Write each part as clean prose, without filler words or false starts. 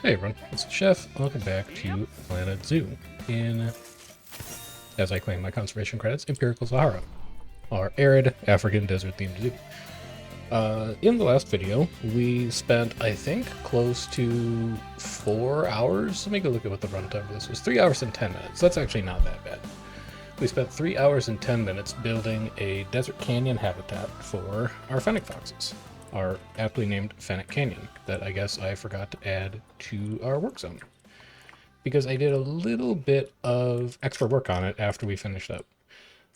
Hey everyone, it's the Chef. Welcome back to Planet Zoo in, as I claim my conservation credits, Empirical Sahara, our arid African desert themed zoo. In the last video, we spent, I think, close to 4 hours. Let me go look at what the runtime of this was. 3 hours and 10 minutes. That's actually not that bad. We spent 3 hours and 10 minutes building a desert canyon habitat for our Fennec Foxes, our aptly named Fennec Canyon, that I guess I forgot to add to our work zone, because I did a little bit of extra work on it after we finished up.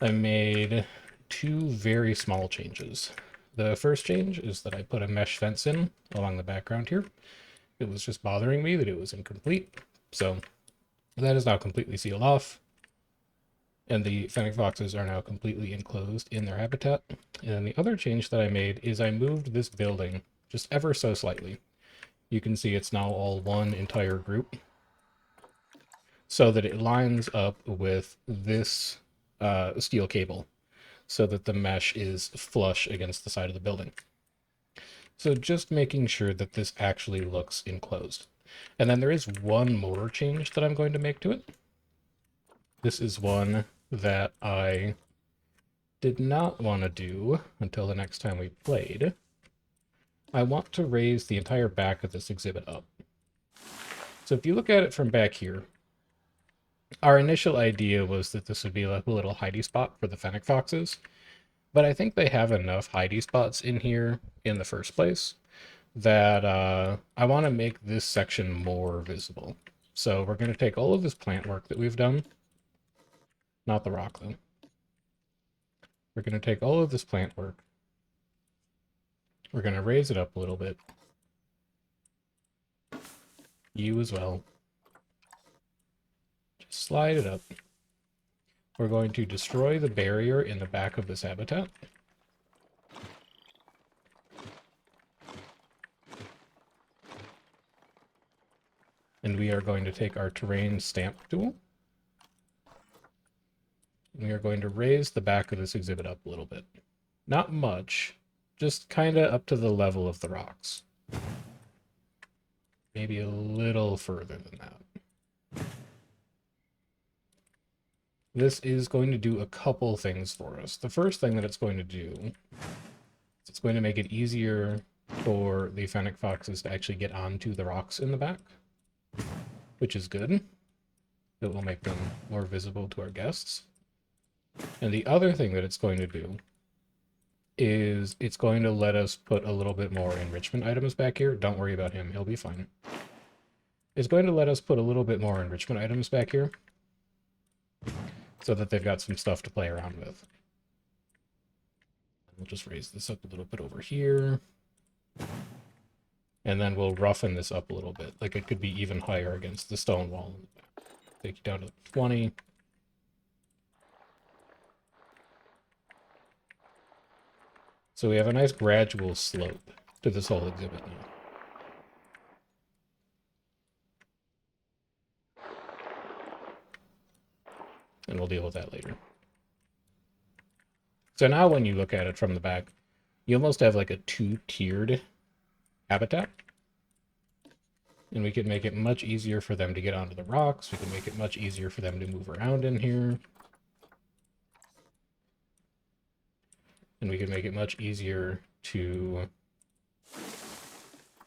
I made two very small changes. The first change is that I put a mesh fence in along the background here. It was just bothering me that it was incomplete, so that is now completely sealed off, and the Fennec Foxes are now completely enclosed in their habitat. And then the other change that I made is I moved this building just ever so slightly. You can see it's now all one entire group, so that it lines up with this steel cable, so that the mesh is flush against the side of the building. So just making sure that this actually looks enclosed. And then there is one motor change that I'm going to make to it. This is one that I did not want to do until the next time we played. I want to raise the entire back of this exhibit up. So if you look at it from back here, our initial idea was that this would be like a little hidey spot for the Fennec Foxes, but I think they have enough hidey spots in here in the first place that I want to make this section more visible. So we're going to take all of this plant work that we've done, not the rock though. We're going to take all of this plant work. We're going to raise it up a little bit. You as well. Just slide it up. We're going to destroy the barrier in the back of this habitat. And we are going to take our terrain stamp tool. We are going to raise the back of this exhibit up a little bit. Not much, just kind of up to the level of the rocks. Maybe a little further than that. This is going to do a couple things for us. The first thing that it's going to do is it's going to make it easier for the Fennec Foxes to actually get onto the rocks in the back, which is good. It will make them more visible to our guests. And the other thing that it's going to do is it's going to let us put a little bit more enrichment items back here. Don't worry about him, he'll be fine. It's going to let us put a little bit more enrichment items back here, so that they've got some stuff to play around with. We'll just raise this up a little bit over here. And then we'll roughen this up a little bit. Like it could be even higher against the stone wall. Take you down to 20. So we have a nice gradual slope to this whole exhibit now. And we'll deal with that later. So now when you look at it from the back, you almost have like a two-tiered habitat. And we can make it much easier for them to get onto the rocks. We can make it much easier for them to move around in here. And we can make it much easier to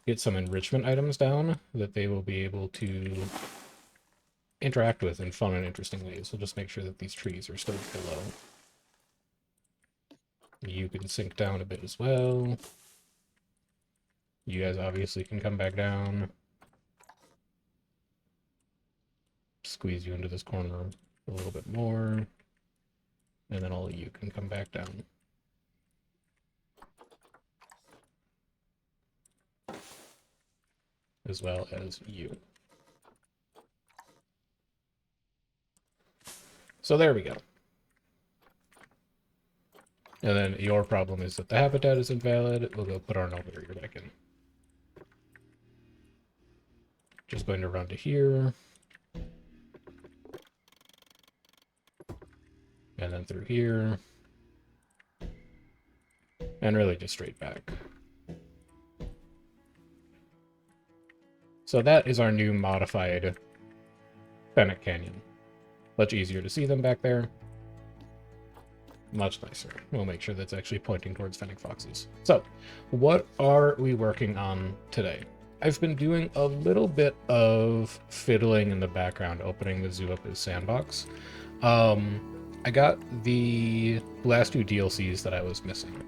get some enrichment items down that they will be able to interact with in fun and interesting ways. We'll just make sure that these trees are stowed below. You can sink down a bit as well. You guys obviously can come back down. Squeeze you into this corner a little bit more. And then all of you can come back down. As well as you. So there we go. And then your problem is that the habitat is invalid. We'll go put our null barrier back in. Just going to run to here. And then through here. And really just straight back. So that is our new modified Fennec Canyon. Much easier to see them back there. Much nicer. We'll make sure that's actually pointing towards Fennec Foxes. So, what are we working on today? I've been doing a little bit of fiddling in the background, opening the zoo up as sandbox. I got the last two DLCs that I was missing.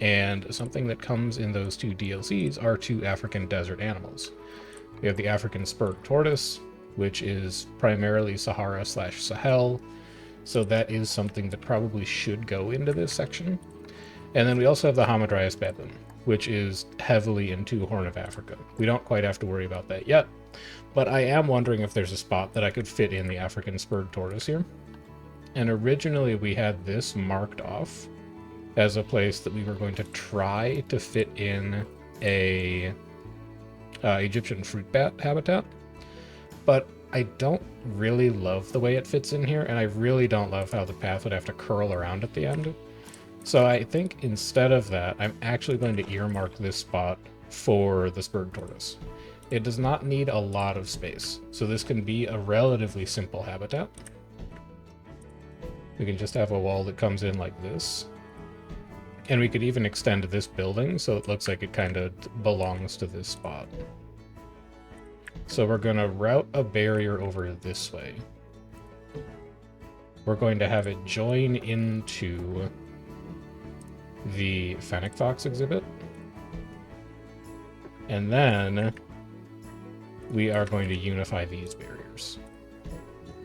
And something that comes in those two DLCs are two African desert animals. We have the African spurred tortoise, which is primarily Sahara/Sahel. So that is something that probably should go into this section. And then we also have the Hamadryas baboon, which is heavily into Horn of Africa. We don't quite have to worry about that yet, but I am wondering if there's a spot that I could fit in the African spurred tortoise here. And originally we had this marked off as a place that we were going to try to fit in a Egyptian fruit bat habitat, but I don't really love the way it fits in here, and I really don't love how the path would have to curl around at the end. So I think instead of that, I'm actually going to earmark this spot for the spurred tortoise. It does not need a lot of space, so this can be a relatively simple habitat. We can just have a wall that comes in like this. And we could even extend this building so it looks like it kind of belongs to this spot. So we're going to route a barrier over this way. We're going to have it join into the Fennec Fox exhibit. And then we are going to unify these barriers.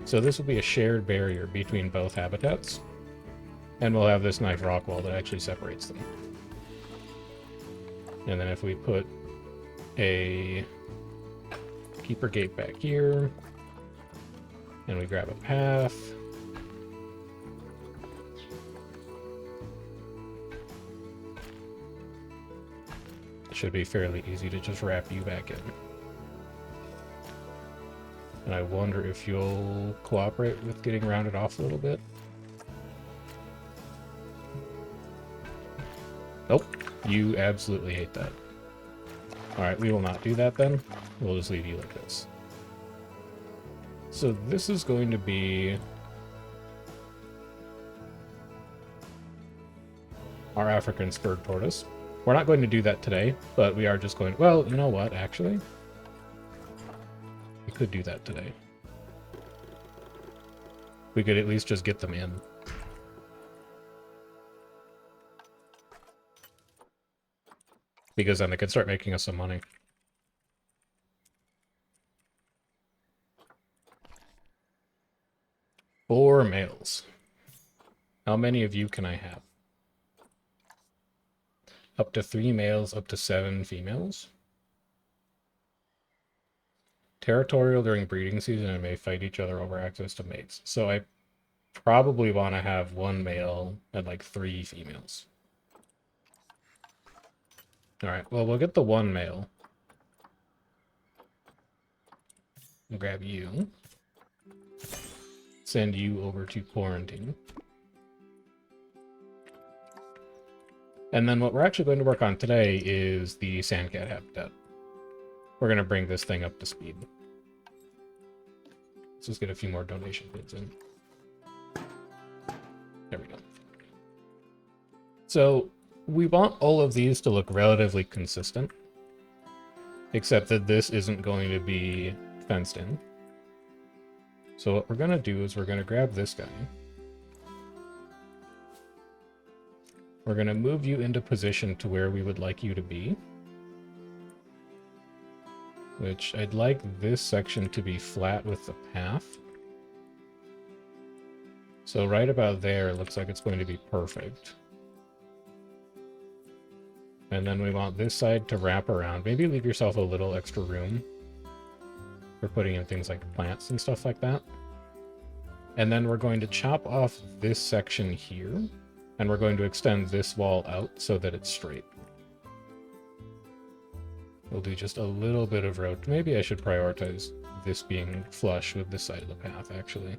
So this will be a shared barrier between both habitats. And we'll have this nice rock wall that actually separates them. And then if we put a keeper gate back here, and we grab a path, it should be fairly easy to just wrap you back in. And I wonder if you'll cooperate with getting rounded off a little bit. Nope, you absolutely hate that. Alright, we will not do that then. We'll just leave you like this. So this is going to be our African spurred tortoise. We're not going to do that today, but we are just going... Well, you know what, actually? We could do that today. We could at least just get them in. Because then they can start making us some money. Four males. How many of you can I have? Up to 3 males, up to 7 females. Territorial during breeding season and may fight each other over access to mates. So I probably want to have 1 male and like 3 females. Alright, well, we'll get the 1 male. We'll grab you. Send you over to quarantine. And then what we're actually going to work on today is the sandcat habitat. We're going to bring this thing up to speed. Let's just get a few more donation bids in. There we go. So we want all of these to look relatively consistent, except that this isn't going to be fenced in. So what we're going to do is we're going to grab this guy. We're going to move you into position to where we would like you to be. Which I'd like this section to be flat with the path. So right about there, it looks like it's going to be perfect. And then we want this side to wrap around. Maybe leave yourself a little extra room for putting in things like plants and stuff like that. And then we're going to chop off this section here, and we're going to extend this wall out so that it's straight. We'll do just a little bit of road. Maybe I should prioritize this being flush with this side of the path, actually.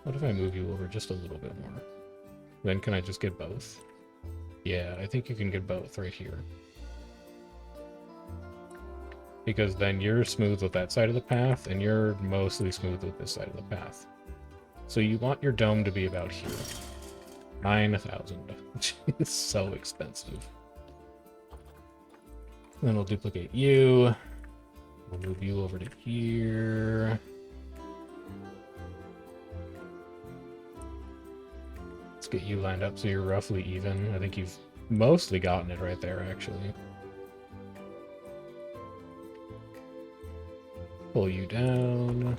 What if I move you over just a little bit more? Then can I just get both? Yeah, I think you can get both right here. Because then you're smooth with that side of the path, and you're mostly smooth with this side of the path. So you want your dome to be about here. 9,000. It's so expensive. Then we'll duplicate you. We'll move you over to here. Let's get you lined up so you're roughly even. I think you've mostly gotten it right there, actually. Pull you down.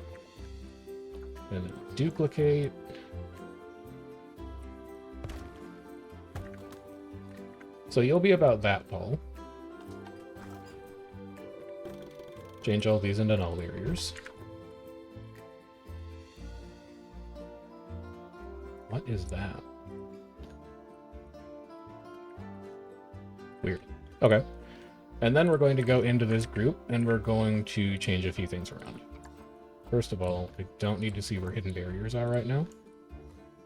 And then duplicate. So you'll be about that tall. Change all these into null barriers. What is that? Weird. Okay. And then we're going to go into this group, and we're going to change a few things around. First of all, I don't need to see where hidden barriers are right now.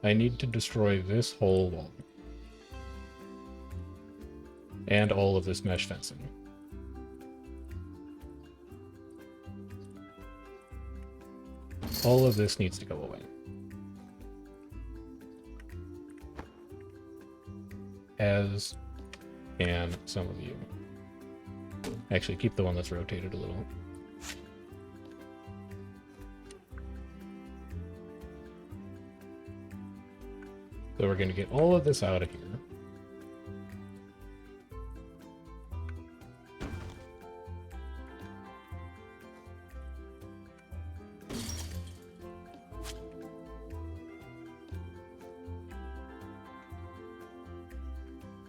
I need to destroy this whole wall. And all of this mesh fencing. All of this needs to go away. As can some of you. Actually, keep the one that's rotated a little. So we're going to get all of this out of here.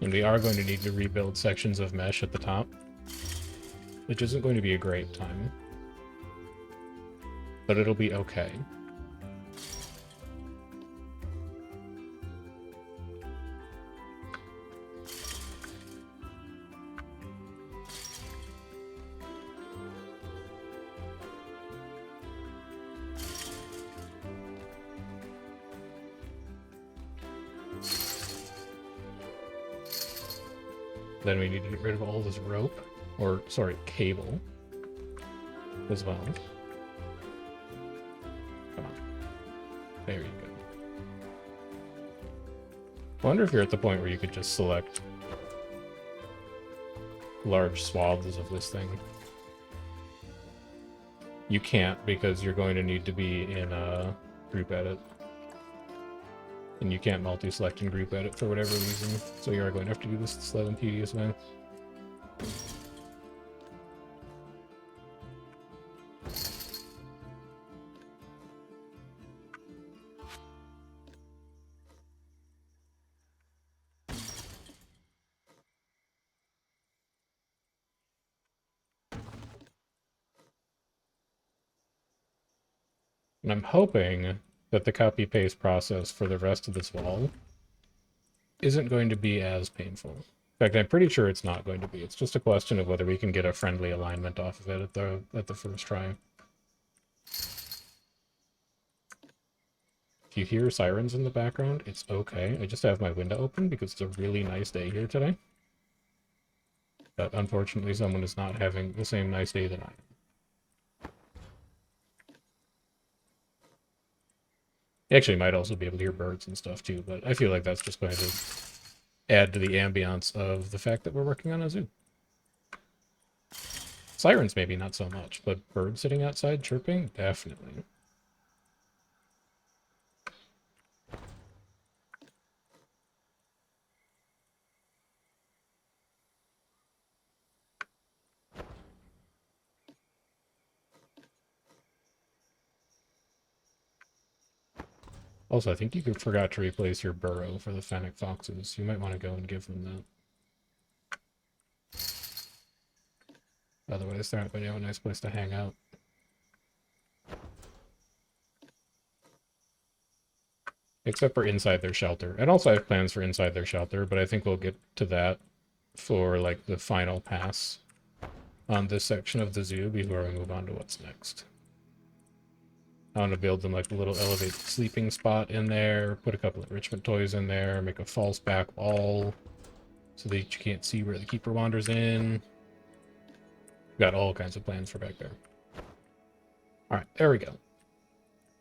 And we are going to need to rebuild sections of mesh at the top, which isn't going to be a great time, but it'll be okay. Then we need to get rid of all this rope, or, sorry, cable, as well. Come on. There you go. I wonder if you're at the point where you could just select large swaths of this thing. You can't, because you're going to need to be in a group edit. And you can't multi-select and group edit for whatever reason, so you are going to have to do this slow and tedious way. And I'm hoping that the copy-paste process for the rest of this wall isn't going to be as painful. In fact, I'm pretty sure it's not going to be. It's just a question of whether we can get a friendly alignment off of it at the first try. If you hear sirens in the background, it's okay. I just have my window open because it's a really nice day here today. But unfortunately, someone is not having the same nice day that I am. You actually might also be able to hear birds and stuff too, but I feel like that's just going to add to the ambiance of the fact that we're working on a zoo. Sirens maybe not so much, but birds sitting outside chirping, definitely. Also, I think you forgot to replace your burrow for the Fennec Foxes. You might want to go and give them that. Otherwise, they're not going to have a nice place to hang out. Except for inside their shelter. And also I have plans for inside their shelter, but I think we'll get to that for, like, the final pass on this section of the zoo before we move on to what's next. I want to build them like a little elevated sleeping spot in there, put a couple of enrichment toys in there, make a false back wall. so that you can't see where the keeper wanders in. Got all kinds of plans for back there. All right, there we go.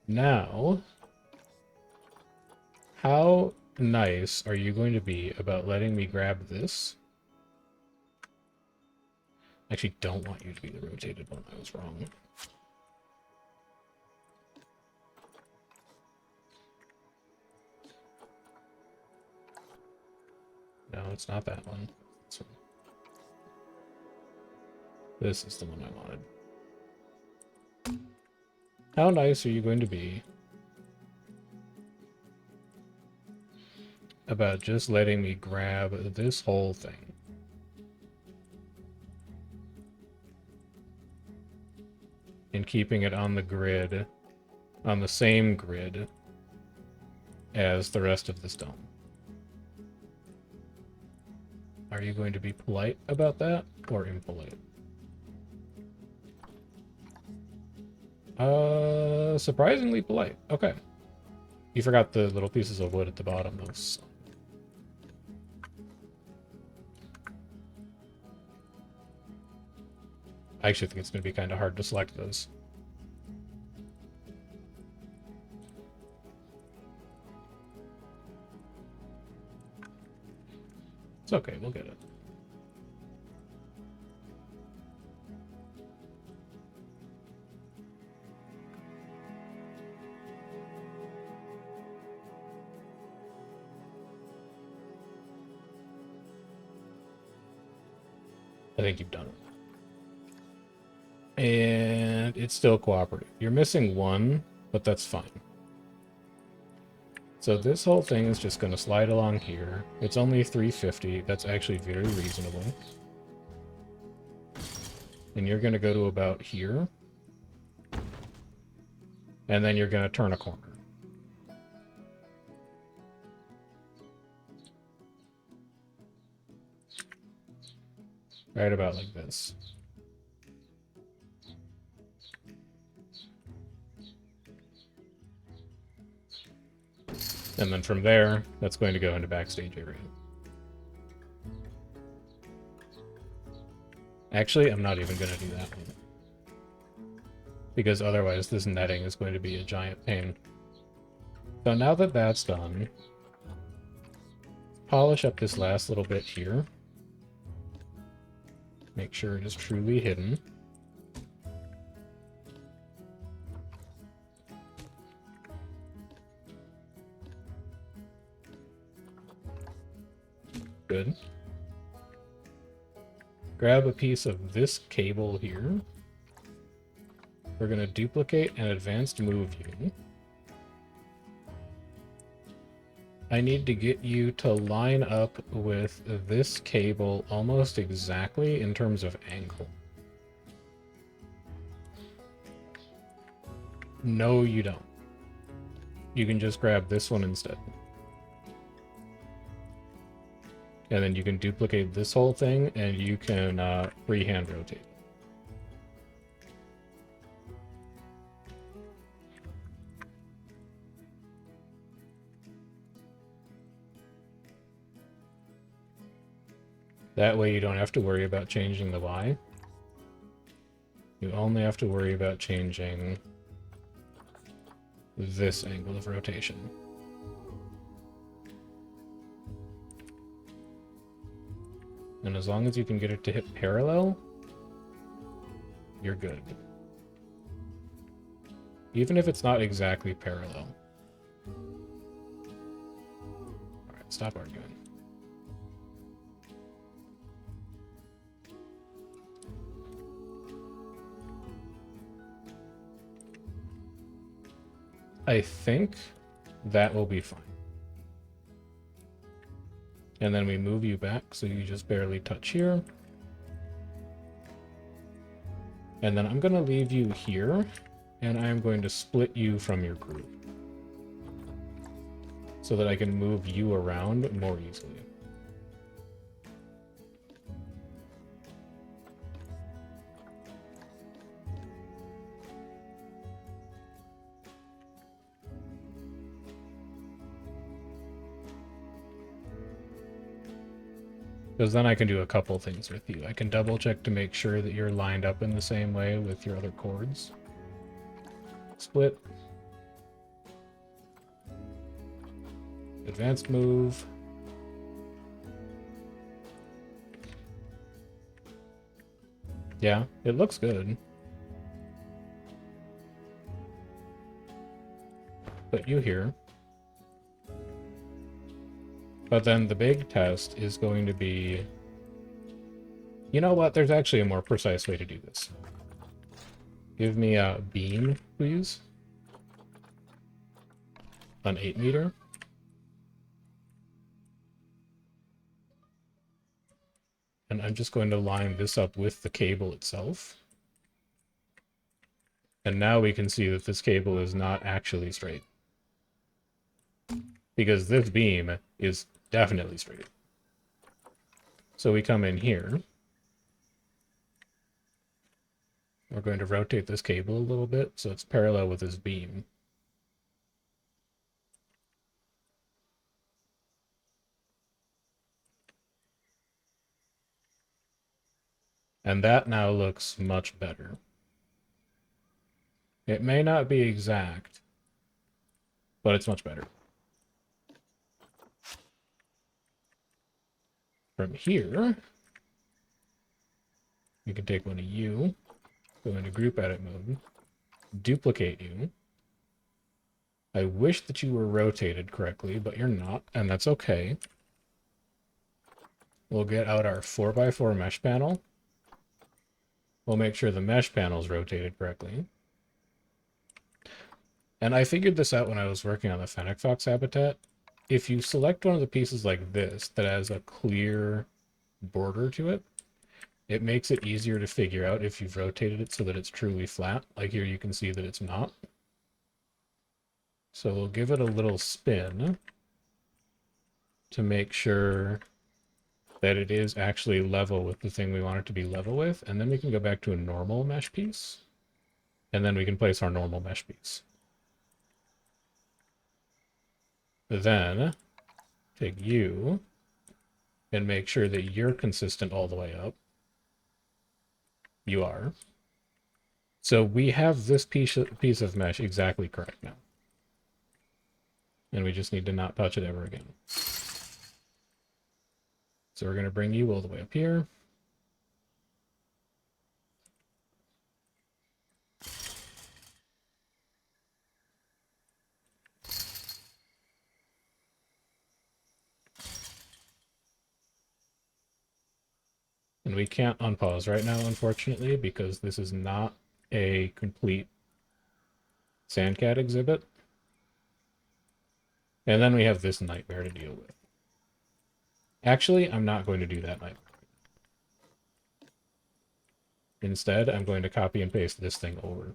Now, how nice are you going to be about letting me grab this? I actually don't want you to be the rotated one. I was wrong. No, it's not that one. This is the one I wanted. How nice are you going to be about just letting me grab this whole thing? And keeping it on the grid, on the same grid as the rest of this dome. Are you going to be polite about that or impolite? Surprisingly polite. Okay. You forgot the little pieces of wood at the bottom. Those. I actually think it's going to be kind of hard to select those. It's okay, we'll get it. I think you've done it. And it's still cooperative. You're missing one, but that's fine. So this whole thing is just going to slide along here. It's only 350. That's actually very reasonable. And you're going to go to about here. And then you're going to turn a corner. Right about like this. And then from there, that's going to go into backstage area. Actually, I'm not even going to do that one. Because otherwise this netting is going to be a giant pain. So now that that's done, polish up this last little bit here. Make sure it is truly hidden. Good. Grab a piece of this cable here. We're going to duplicate an advanced move you. I need to get you to line up with this cable almost exactly in terms of angle. No, you don't. You can just grab this one instead. And then you can duplicate this whole thing, and you can freehand rotate. That way you don't have to worry about changing the Y. You only have to worry about changing this angle of rotation. And as long as you can get it to hit parallel, you're good. Even if it's not exactly parallel. Alright, stop arguing. I think that will be fine. And then we move you back so you just barely touch here. And then I'm going to leave you here, and I'm going to split you from your group so that I can move you around more easily. Because then I can do a couple things with you. I can double check to make sure that you're lined up in the same way with your other cords. Split. Advanced move. Yeah, it looks good. Put you here. But then the big test is going to be... You know what? There's actually a more precise way to do this. Give me a beam, please. An 8 meter. And I'm just going to line this up with the cable itself. And now we can see that this cable is not actually straight. Because this beam is definitely straight. So we come in here. We're going to rotate this cable a little bit so it's parallel with this beam. And that now looks much better. It may not be exact, but it's much better. From here, you can take one of you, go into group edit mode, duplicate you. I wish that you were rotated correctly, but you're not, and that's okay. We'll get out our 4x4 mesh panel. We'll make sure the mesh panel is rotated correctly. And I figured this out when I was working on the Fennec Fox habitat. If you select one of the pieces like this that has a clear border to it, it makes it easier to figure out if you've rotated it so that it's truly flat. Like here you can see that it's not. So we'll give it a little spin to make sure that it is actually level with the thing we want it to be level with, and then we can go back to a normal mesh piece, and then we can place our normal mesh piece. Then take you and make sure that you're consistent all the way up. You are. So we have this piece of mesh exactly correct now. And we just need to not touch it ever again. So we're going to bring you all the way up here. And we can't unpause right now, unfortunately, because this is not a complete Sandcat exhibit. And then we have this nightmare to deal with. Actually, I'm not going to do that nightmare. Instead, I'm going to copy and paste this thing over.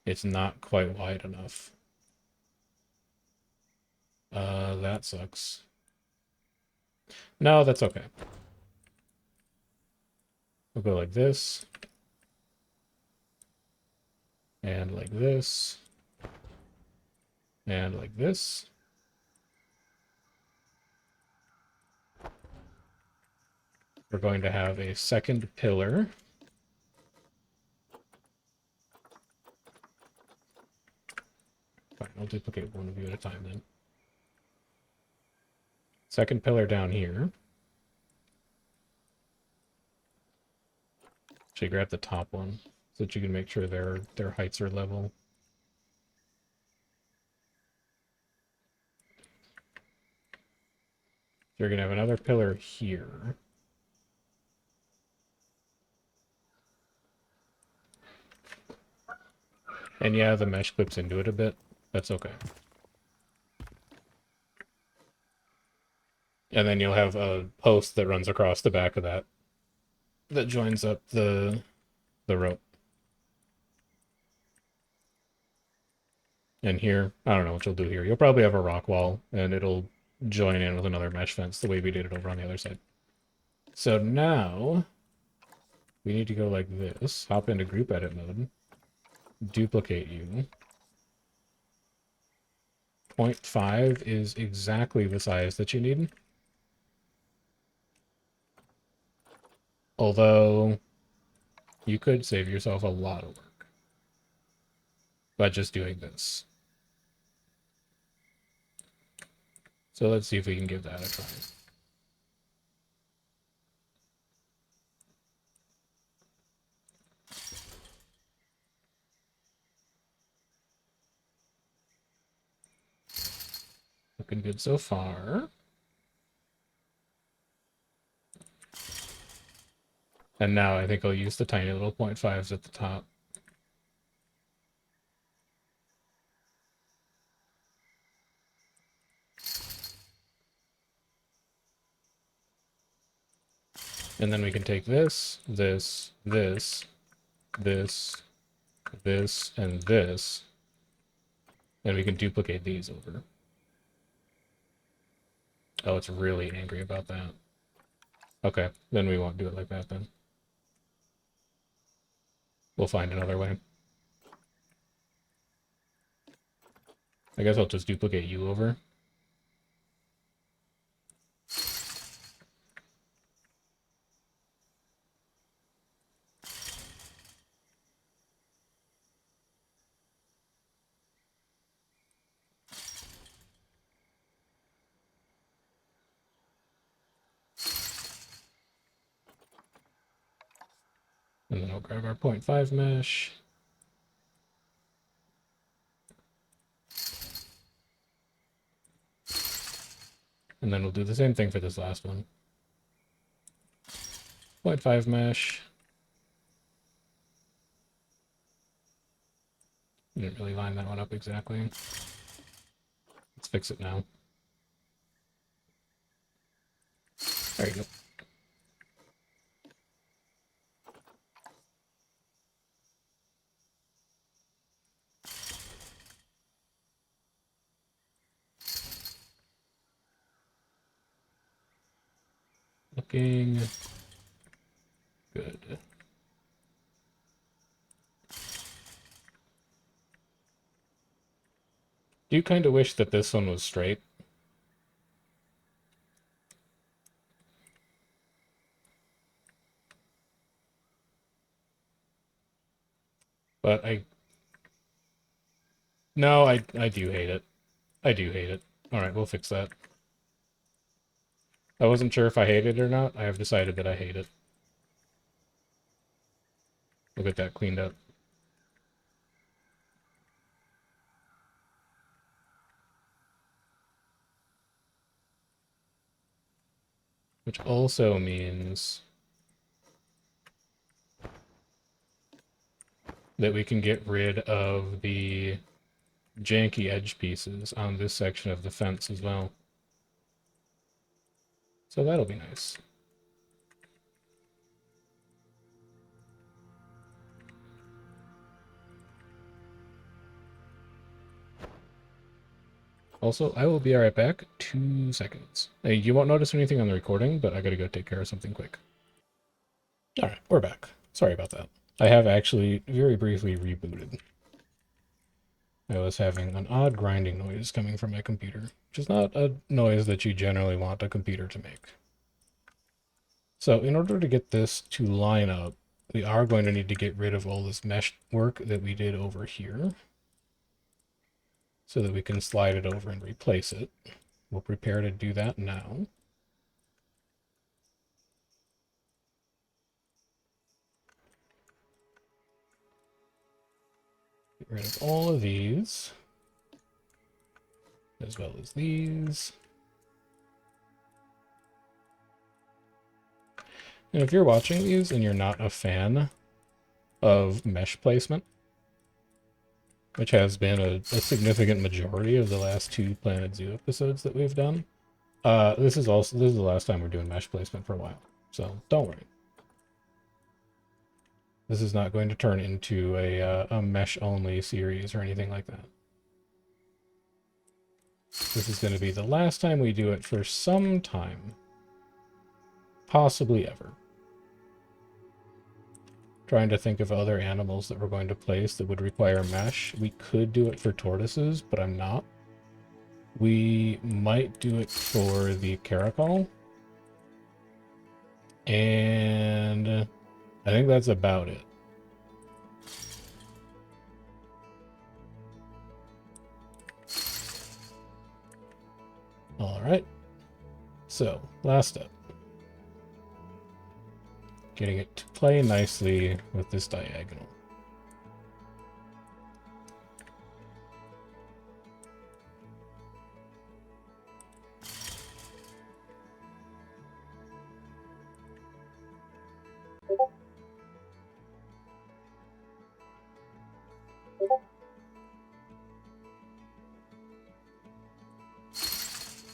It's not quite wide enough. That sucks. No, that's okay. We'll go like this. And like this. And like this. We're going to have a second pillar. Fine, I'll duplicate one of you at a time then. Second pillar down here. Actually, grab the top one so that you can make sure their heights are level. You're going to have another pillar here. And yeah, the mesh clips into it a bit. That's okay. And then you'll have a post that runs across the back of that joins up the rope. And here, I don't know what you'll do here. You'll probably have a rock wall, and it'll join in with another mesh fence the way we did it over on the other side. So now, we need to go like this. Hop into group edit mode. Duplicate you. 0.5 is exactly the size that you need. Although, you could save yourself a lot of work by just doing this. So let's see if we can give that a try. Looking good so far. And now I think I'll use the tiny little 0.5s at the top. And then we can take this, this, this, this, this, and this, and we can duplicate these over. Oh, it's really angry about that. Okay, then we won't do it like that then. We'll find another way. I guess I'll just duplicate you over. And then I'll grab our 0.5 mesh. And then we'll do the same thing for this last one. 0.5 mesh. Didn't really line that one up exactly. Let's fix it now. There you go. Looking good. Do you kind of wish that this one was straight? But no, I do hate it. I do hate it. Alright, we'll fix that. I wasn't sure if I hate it or not. I have decided that I hate it. We'll get that cleaned up. Which also means that we can get rid of the janky edge pieces on this section of the fence as well. So that'll be nice. Also, I will be right back. 2 seconds. Hey, you won't notice anything on the recording, but I gotta go take care of something quick. Alright, we're back. Sorry about that. I have actually very briefly rebooted. I was having an odd grinding noise coming from my computer, which is not a noise that you generally want a computer to make. So in order to get this to line up, we are going to need to get rid of all this mesh work that we did over here so that we can slide it over and replace it. We'll prepare to do that now. Get rid of all of these, as well as these. And if you're watching these and you're not a fan of mesh placement, which has been a significant majority of the last 2 Planet Zoo episodes that we've done, this is the last time we're doing mesh placement for a while, so don't worry. This is not going to turn into a mesh-only series or anything like that. This is going to be the last time we do it for some time. Possibly ever. Trying to think of other animals that we're going to place that would require mesh. We could do it for tortoises, but I'm not. We might do it for the Caracol. And I think that's about it. All right. So, last step. Getting it to play nicely with this diagonal.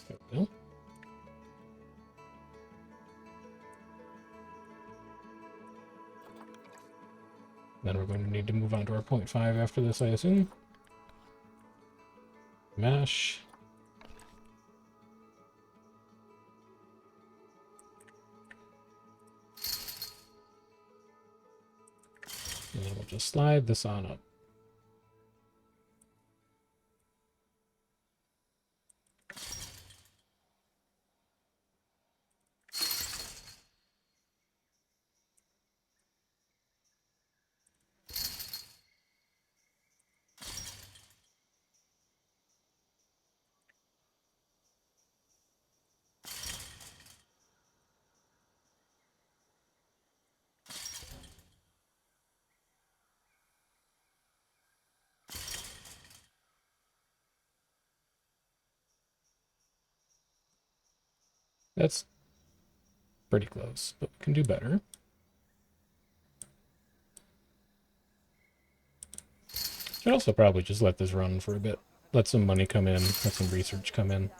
There we go. Then we're going to need to move on to our 0.5 after this, I assume. Mash. And then we'll just slide this on up. That's pretty close, but we can do better. Should also probably just let this run for a bit. Let some money come in, let some research come in.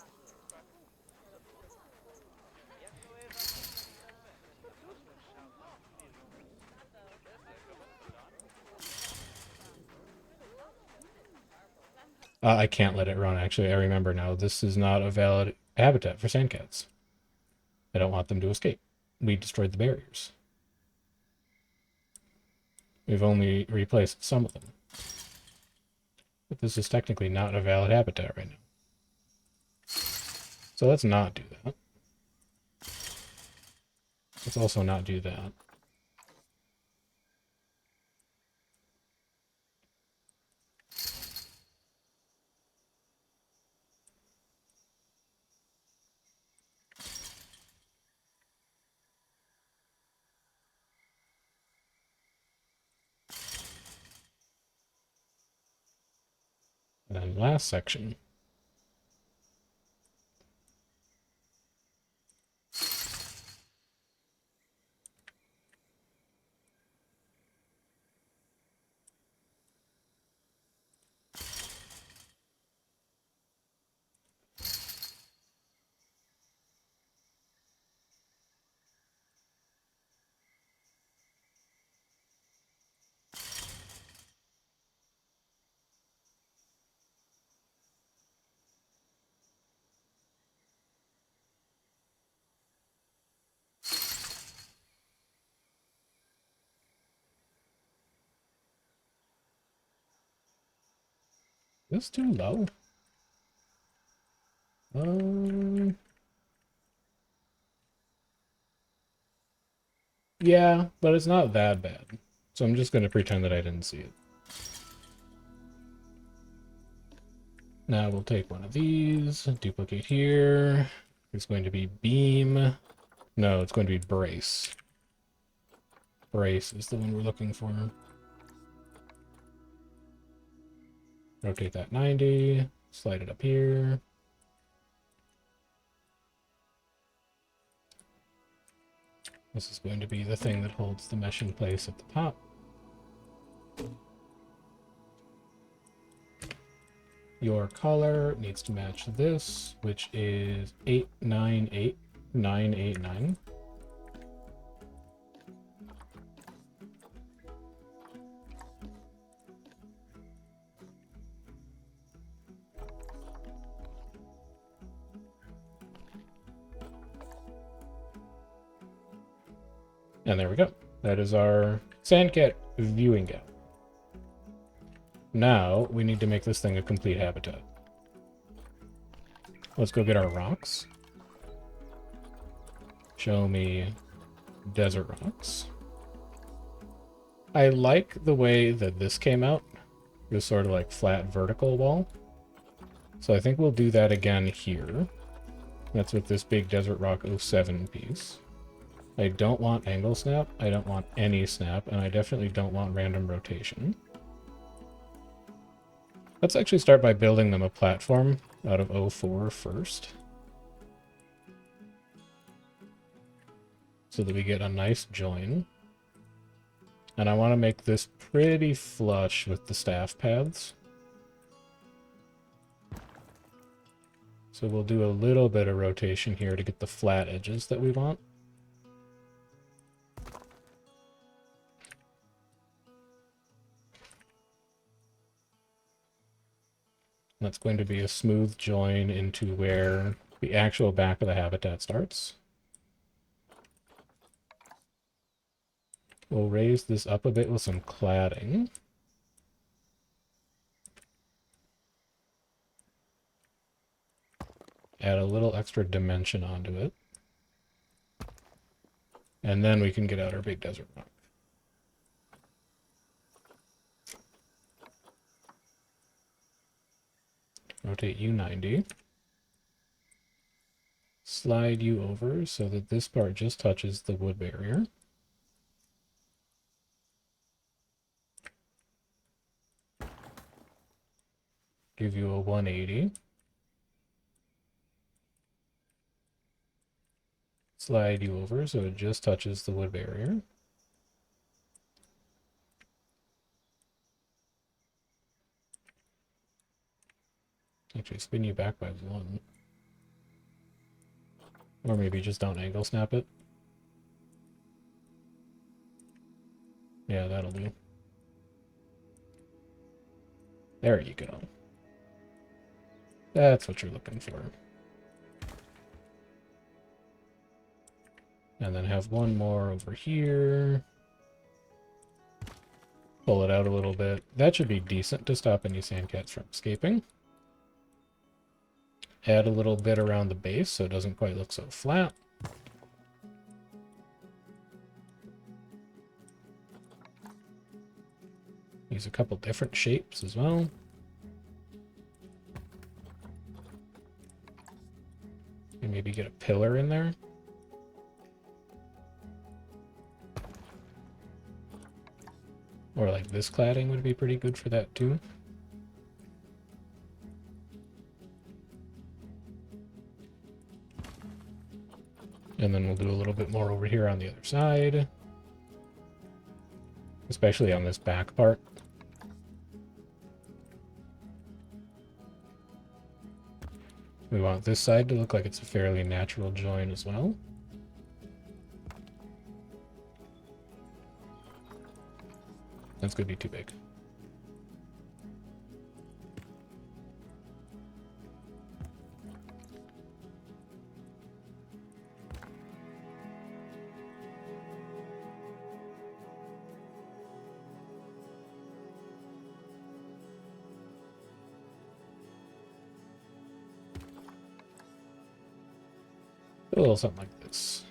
I can't let it run, actually. I remember now. This is not a valid habitat for sandcats. I don't want them to escape. We destroyed the barriers. We've only replaced some of them. But this is technically not a valid habitat right now. So let's not do that. Let's also not do that. And then last section. Is this too low? Yeah, but it's not that bad. So I'm just going to pretend that I didn't see it. Now we'll take one of these, duplicate here. It's going to be beam. No, it's going to be brace. Brace is the one we're looking for. Rotate that 90, slide it up here. This is going to be the thing that holds the mesh in place at the top. Your color needs to match this, which is 898989. And there we go. That is our sandcat viewing gap. Now we need to make this thing a complete habitat. Let's go get our rocks. Show me desert rocks. I like the way that this came out. It was sort of like flat vertical wall. So I think we'll do that again here. That's with this big Desert Rock 07 piece. I don't want angle snap, I don't want any snap, and I definitely don't want random rotation. Let's actually start by building them a platform out of 04 first. So that we get a nice join. And I want to make this pretty flush with the staff paths. So we'll do a little bit of rotation here to get the flat edges that we want. That's going to be a smooth join into where the actual back of the habitat starts. We'll raise this up a bit with some cladding. Add a little extra dimension onto it. And then we can get out our big desert rock. Rotate you 90. Slide you over so that this part just touches the wood barrier. Give you a 180. Slide you over so it just touches the wood barrier. Actually, spin you back by 1. Or maybe just don't angle snap it. Yeah, that'll do. There you go. That's what you're looking for. And then have one more over here. Pull it out a little bit. That should be decent to stop any sandcats from escaping. Add a little bit around the base so it doesn't quite look so flat. Use a couple different shapes as well. And maybe get a pillar in there. Or like this cladding would be pretty good for that too. And then we'll do a little bit more over here on the other side. Especially on this back part. We want this side to look like it's a fairly natural join as well. That's going to be too big. A little something like this.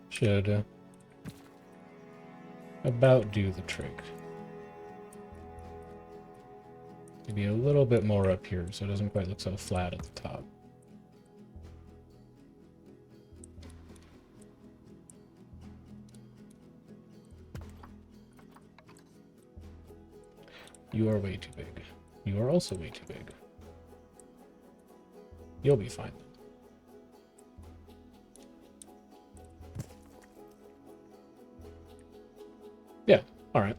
Should about do the trick. Maybe a little bit more up here so it doesn't quite look so flat at the top. You are way too big. You are also way too big. You'll be fine. Yeah, all right.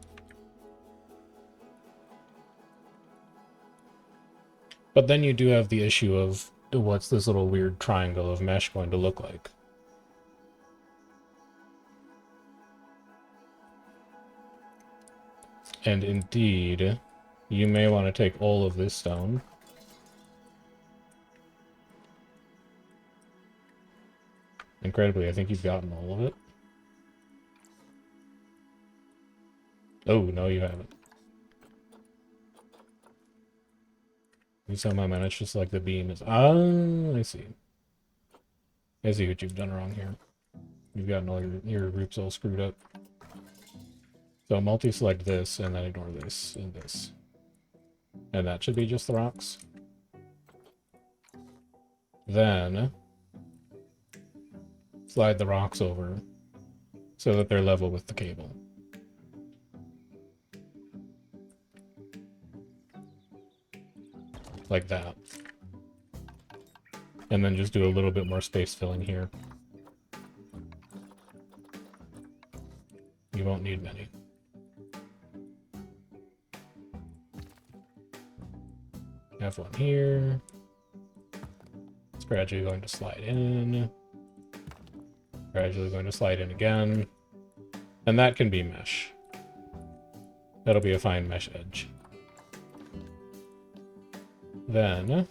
But then you do have the issue of what's this little weird triangle of mesh going to look like? And indeed, you may want to take all of this stone. Incredibly, I think you've gotten all of it. Oh, no, you haven't. somehow managed to select the beam as... Ah, I see. I see what you've done wrong here. You've gotten all your groups all screwed up. So multi-select this, and then ignore this, and this. And that should be just the rocks. Then... slide the rocks over, so that they're level with the cable. Like that. And then just do a little bit more space filling here. You won't need many. Have one here. It's gradually going to slide in. Gradually going to slide in again. And that can be mesh. That'll be a fine mesh edge. Then,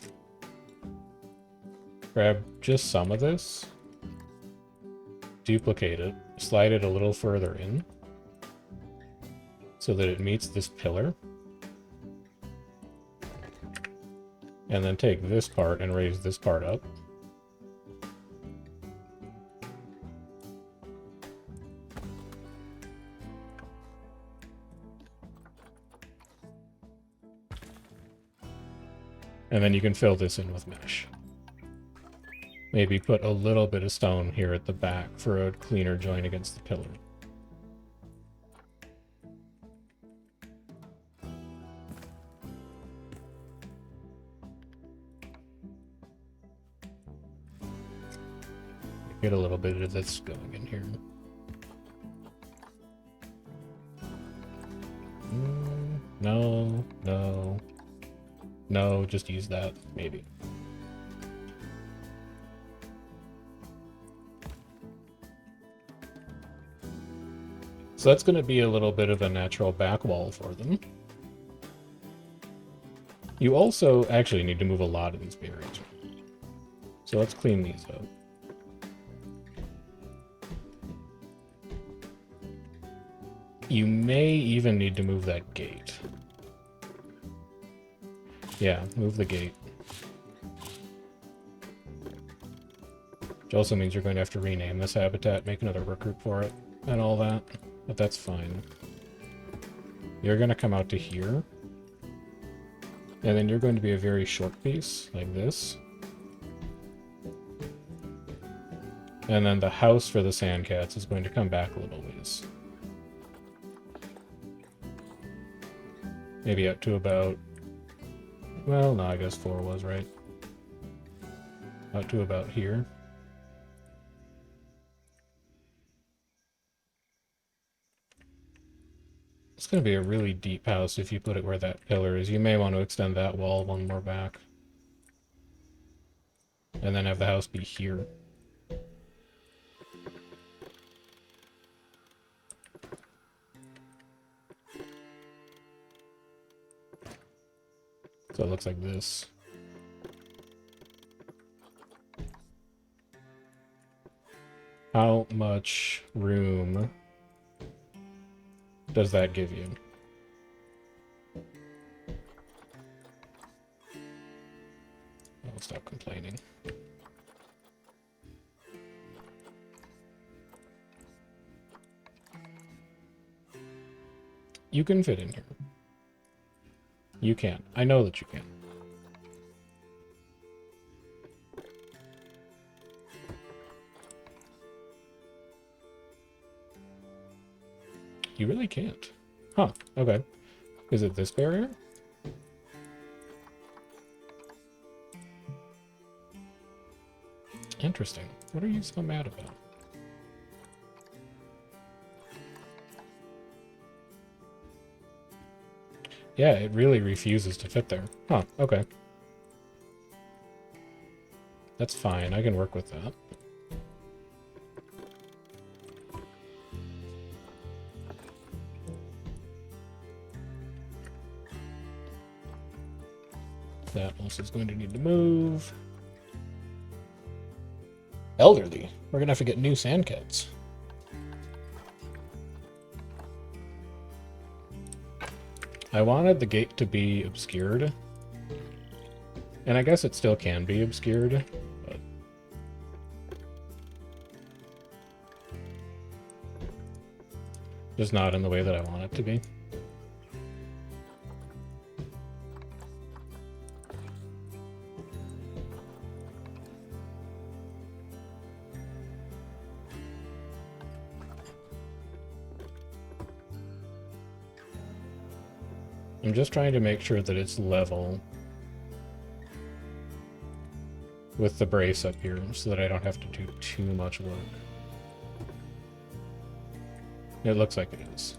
grab just some of this, duplicate it, slide it a little further in, so that it meets this pillar. And then take this part and raise this part up. And then you can fill this in with mesh. Maybe put a little bit of stone here at the back for a cleaner join against the pillar. Get a little bit of this going in here. No, no. No, just use that, maybe. So that's going to be a little bit of a natural back wall for them. You also actually need to move a lot of these barriers. So let's clean these up. You may even need to move that gate. Yeah, move the gate. Which also means you're going to have to rename this habitat, make another work group for it, and all that. But that's fine. You're going to come out to here. And then you're going to be a very short piece, like this. And then the house for the sandcats is going to come back a little ways. Maybe up to about... well, no, I guess 4 was right. Out to about here. It's going to be a really deep house if you put it where that pillar is. You may want to extend that wall one more back. And then have the house be here. So it looks like this. How much room does that give you? I'll stop complaining. You can fit in here. You can. I know that you can. You really can't. Huh, okay. Is it this barrier? Interesting. What are you so mad about? Yeah, it really refuses to fit there. Huh, okay. That's fine, I can work with that. That also is going to need to move. Elderly. We're gonna have to get new sandcats. I wanted the gate to be obscured. And I guess it still can be obscured, but just not in the way that I want it to be. I'm just trying to make sure that it's level with the brace up here so that I don't have to do too much work. It looks like it is.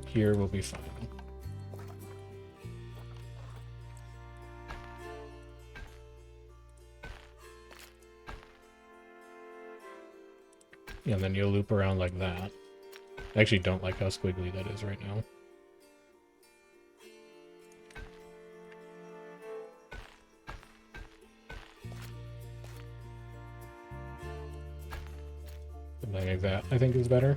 Here will be fine. And then you'll loop around like that. I actually don't like how squiggly that is right now. Something like that, I think, is better.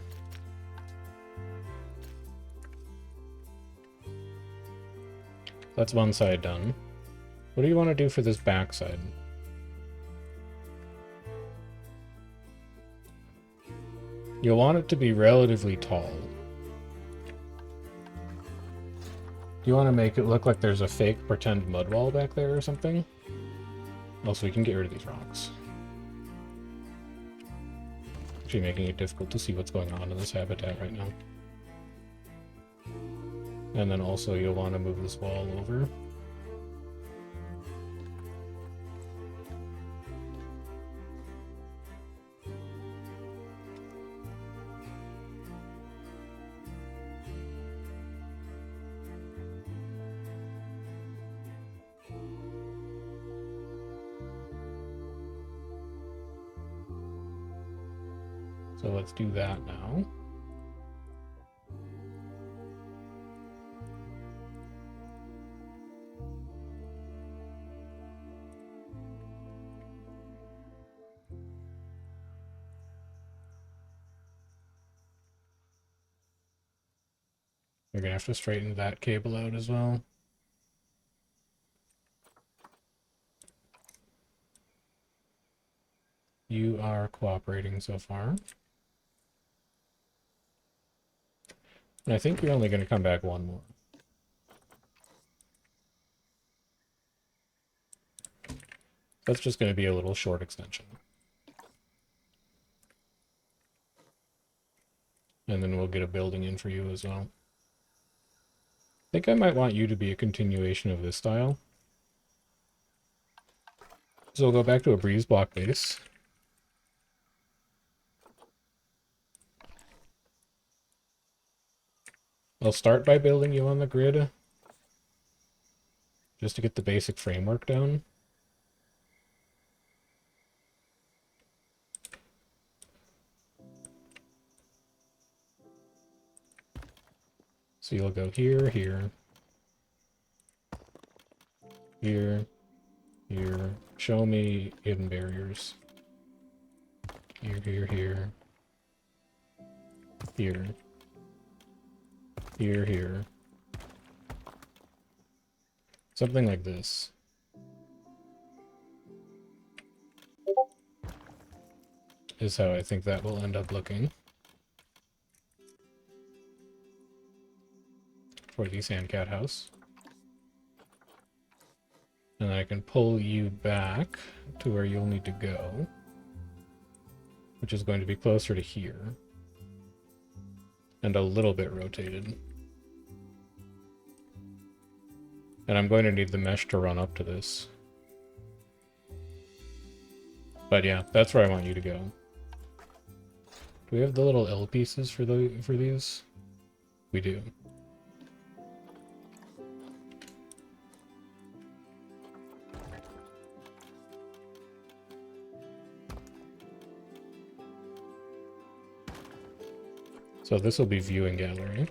That's one side done. What do you want to do for this back side? You'll want it to be relatively tall. You want to make it look like there's a fake pretend mud wall back there or something? Also, we can get rid of these rocks. Actually making it difficult to see what's going on in this habitat right now. And then also you'll want to move this wall over. So let's do that now. You're gonna have to straighten that cable out as well. You are cooperating so far. And I think you're only going to come back one more. That's just going to be a little short extension. And then we'll get a building in for you as well. I think I might want you to be a continuation of this style. So we'll go back to a breeze block base. I'll start by building you on the grid, just to get the basic framework down. So you'll go here, here, here, here. Show me hidden barriers. Here, here, here. Here. Here, here. Something like this. Is how I think that will end up looking. For the Sandcat house. And I can pull you back to where you'll need to go. Which is going to be closer to here. And a little bit rotated. And I'm going to need the mesh to run up to this. But yeah, that's where I want you to go. Do we have the little L pieces for these? We do. So this will be viewing gallery.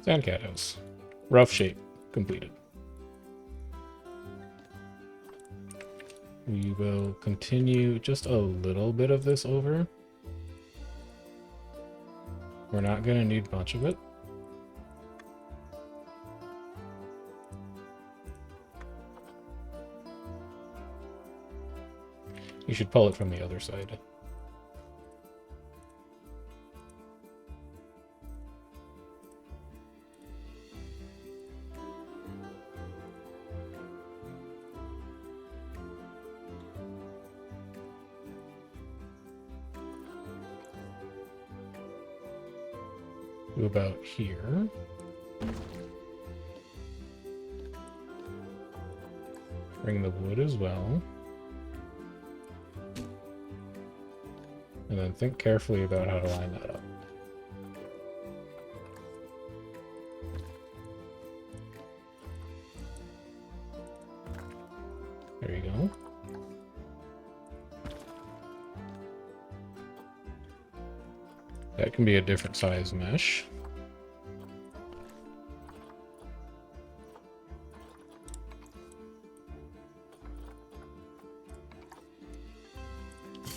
Sandcat house. Rough shape. Completed. We will continue just a little bit of this over. We're not going to need much of it. You should pull it from the other side. To about here. Bring the wood as well. And then think carefully about how to line that up. There you go. That can be a different size mesh.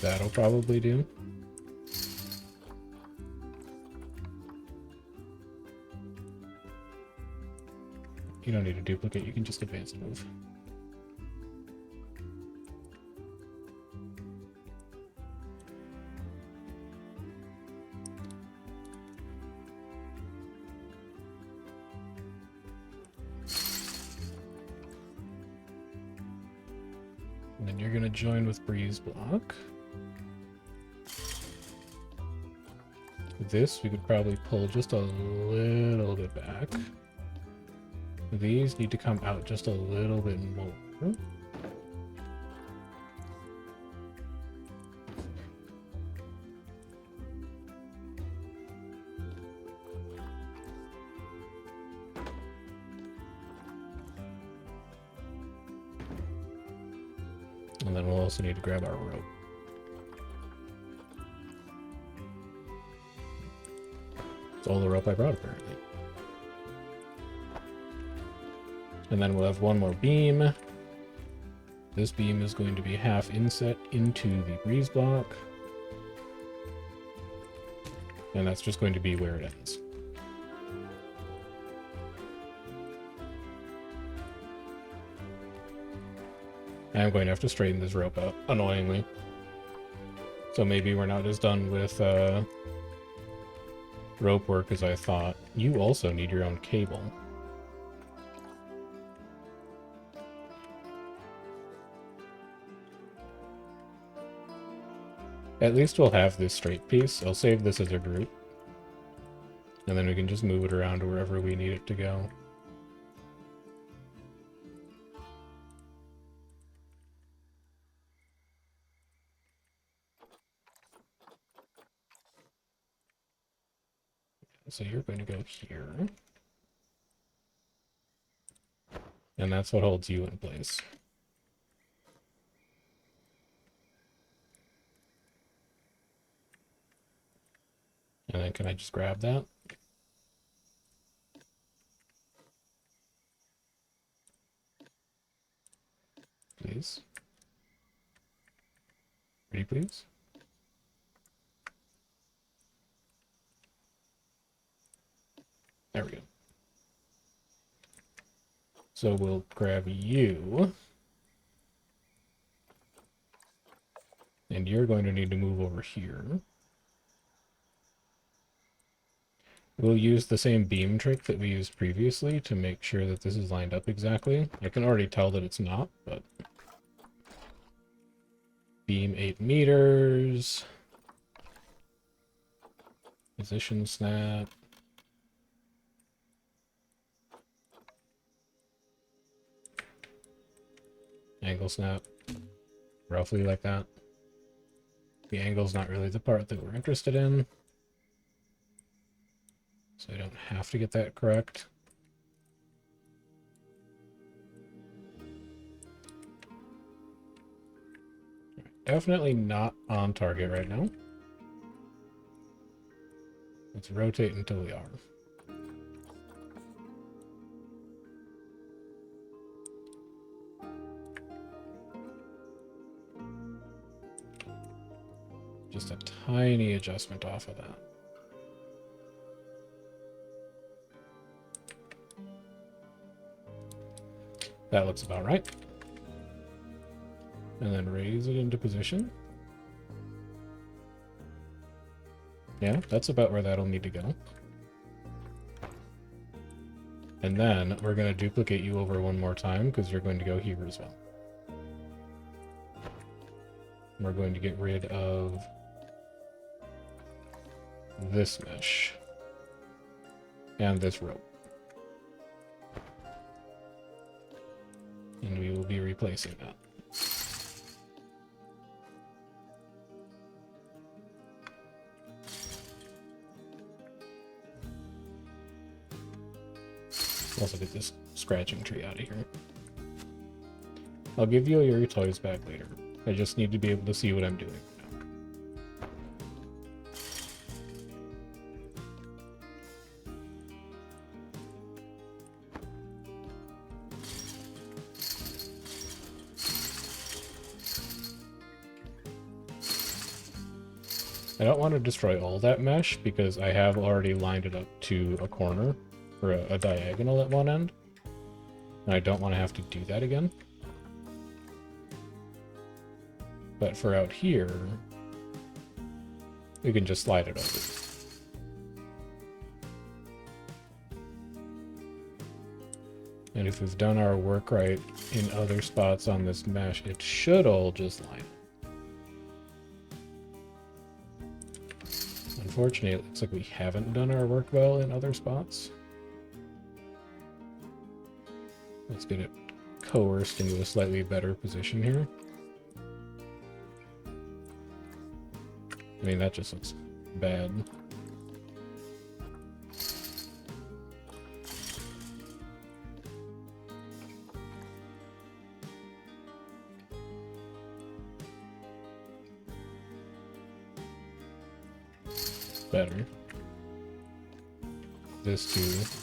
That'll probably do. You don't need a duplicate, you can just advance and move. And then you're going to join with Breeze Block. This we could probably pull just a little bit back. These need to come out just a little bit more. And then we'll also need to grab our rope. It's all the rope I brought, apparently. And then we'll have one more beam. This beam is going to be half inset into the breeze block. And that's just going to be where it ends. I'm going to have to straighten this rope out, annoyingly. So maybe we're not as done with rope work as I thought. You also need your own cable. At least we'll have this straight piece. I'll save this as a group. And then we can just move it around to wherever we need it to go. So you're going to go here. And that's what holds you in place. And then can I just grab that? Please. Ready, please? There we go. So we'll grab you. And you're going to need to move over here. We'll use the same beam trick that we used previously to make sure that this is lined up exactly. I can already tell that it's not, but... Beam 8 meters. Position snap. Angle snap. Roughly like that. The angle's not really the part that we're interested in. So I don't have to get that correct. Definitely not on target right now. Let's rotate until we are. Just a tiny adjustment off of that. That looks about right. And then raise it into position. Yeah, that's about where that'll need to go. And then we're going to duplicate you over one more time because you're going to go here as well. We're going to get rid of this mesh and this rope. And we will be replacing that. Also get this scratching tree out of here. I'll give you your toys back later. I just need to be able to see what I'm doing now. I don't want to destroy all that mesh because I have already lined it up to a corner or a diagonal at one end. And I don't want to have to do that again. But for out here, we can just slide it over. And if we've done our work right in other spots on this mesh, it should all just line up. Unfortunately, it looks like we haven't done our work well in other spots. Let's get it coerced into a slightly better position here. I mean, that just looks bad. Better. This too.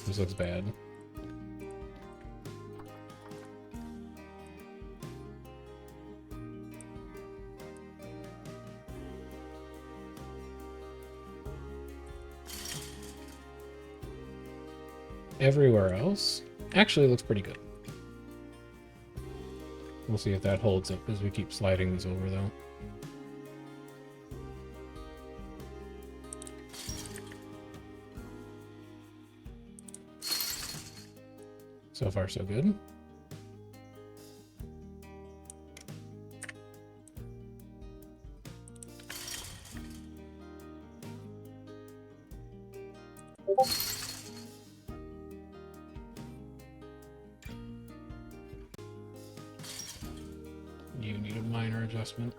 This looks bad. Everywhere else actually looks pretty good. We'll see if that holds up as we keep sliding these over, though. So far, so good. You need a minor adjustment.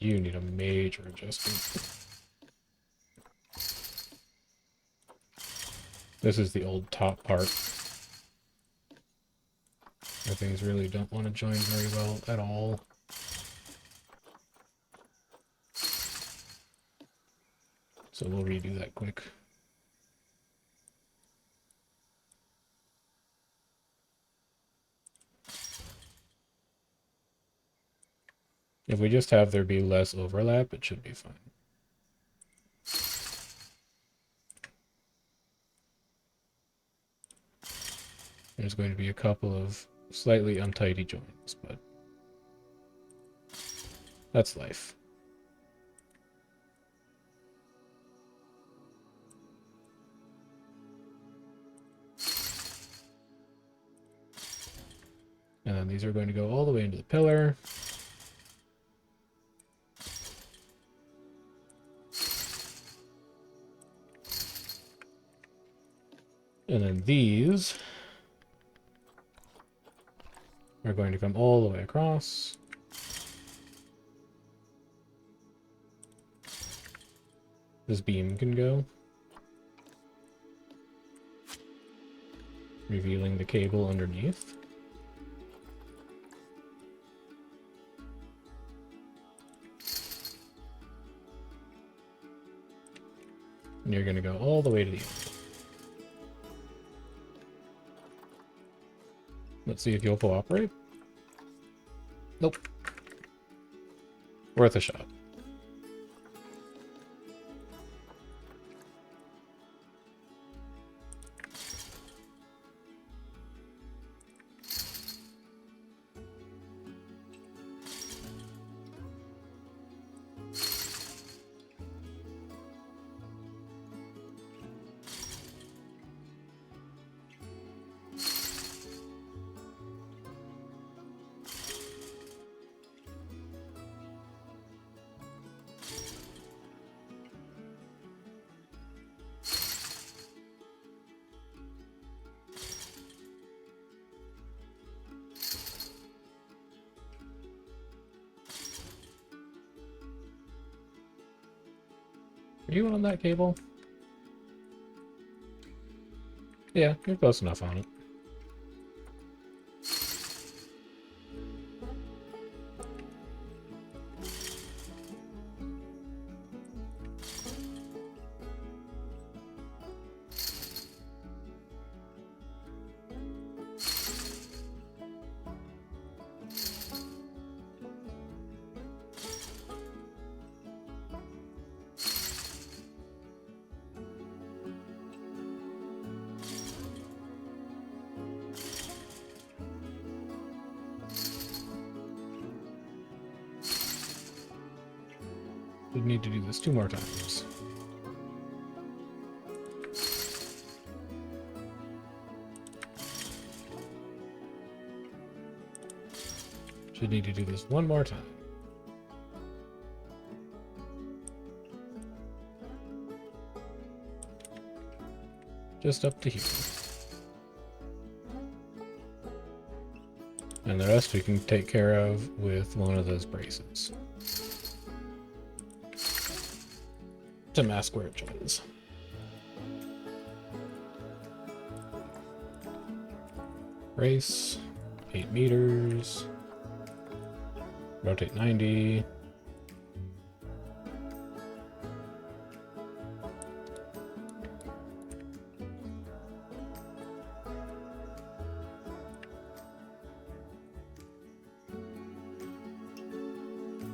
You need a major adjustment. This is the old top part. Where things really don't want to join very well at all. So we'll redo that quick. If we just have there be less overlap, it should be fine. There's going to be a couple of slightly untidy joints, but that's life. And then these are going to go all the way into the pillar. And then these are going to come all the way across. This beam can go. revealing the cable underneath. And you're going to go all the way to the end. Let's see if you'll cooperate. Nope. Worth a shot. Are you on that cable? Yeah, you're close enough on it. We need to do this 2 more times. Should need to do this 1 more time. Just up to here. And the rest we can take care of with one of those braces. To mask where it joins. Brace, 8 meters, rotate 90.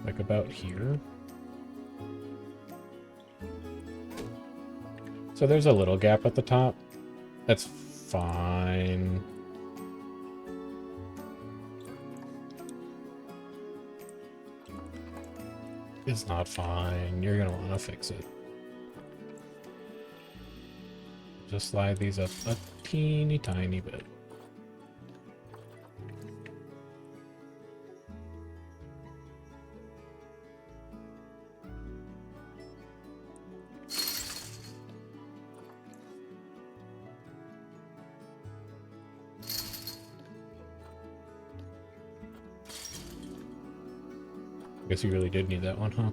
Like about here. So there's a little gap at the top. That's fine. It's not fine. You're gonna want to fix it. Just slide these up a teeny tiny bit. I guess you really did need that one, huh?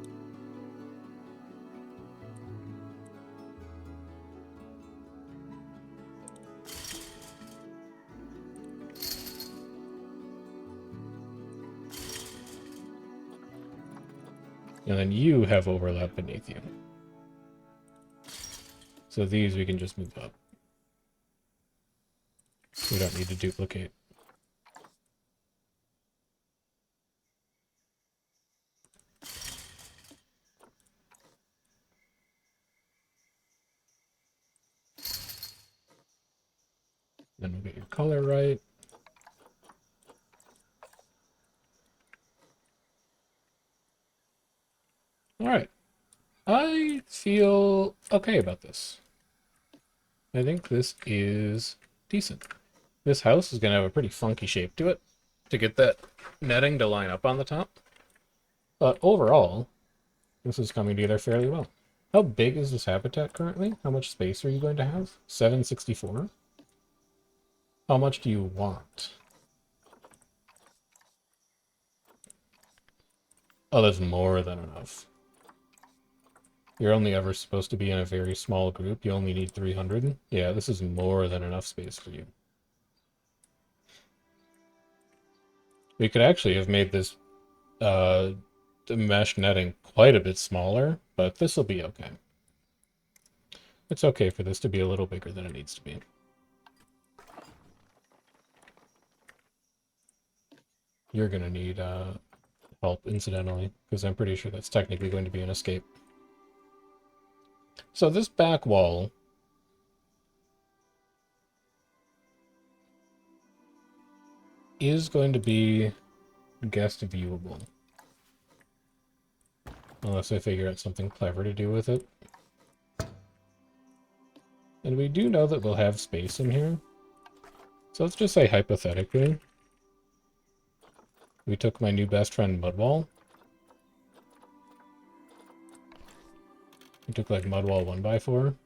And then you have overlap beneath you. So these we can just move up. We don't need to duplicate. Then we'll get your color right. All right. I feel okay about this. I think this is decent. This house is going to have a pretty funky shape to it to get that netting to line up on the top. But overall, this is coming together fairly well. How big is this habitat currently? How much space are you going to have? 764? How much do you want? Oh, that's more than enough. You're only ever supposed to be in a very small group. You only need 300. Yeah, this is more than enough space for you. We could actually have made this the mesh netting quite a bit smaller, but this will be okay. It's okay for this to be a little bigger than it needs to be. You're gonna need help, incidentally, because I'm pretty sure that's technically going to be an escape. So this back wall is going to be guest viewable. Unless I figure out something clever to do with it. And we do know that we'll have space in here. So let's just say hypothetically, we took my new best friend Mudwall. We took like Mudwall 1x4.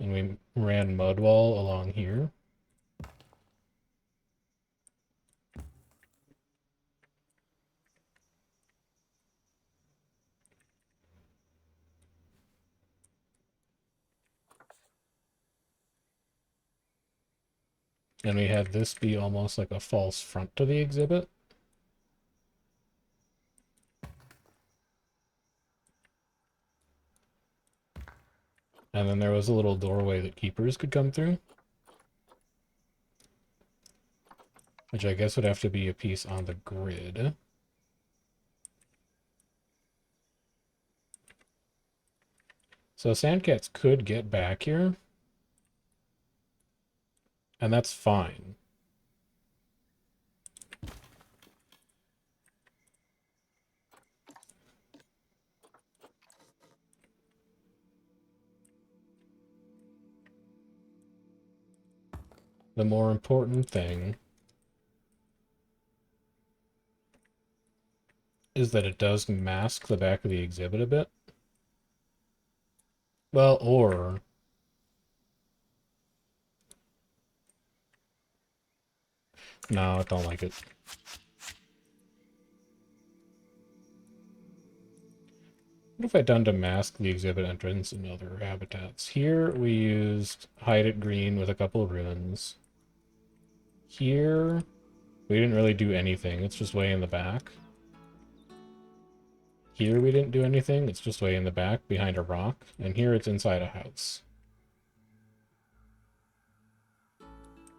And we ran Mudwall along here. And we had this be almost like a false front to the exhibit. And then there was a little doorway that keepers could come through. Which I guess would have to be a piece on the grid. So Sandcats could get back here. And that's fine. The more important thing is that it does mask the back of the exhibit a bit. Well, or... No, I don't like it. What have I done to mask the exhibit entrance and other habitats? Here we used hide it green with a couple of ruins. Here we didn't really do anything, it's just way in the back. Here we didn't do anything, it's just way in the back behind a rock. And here it's inside a house.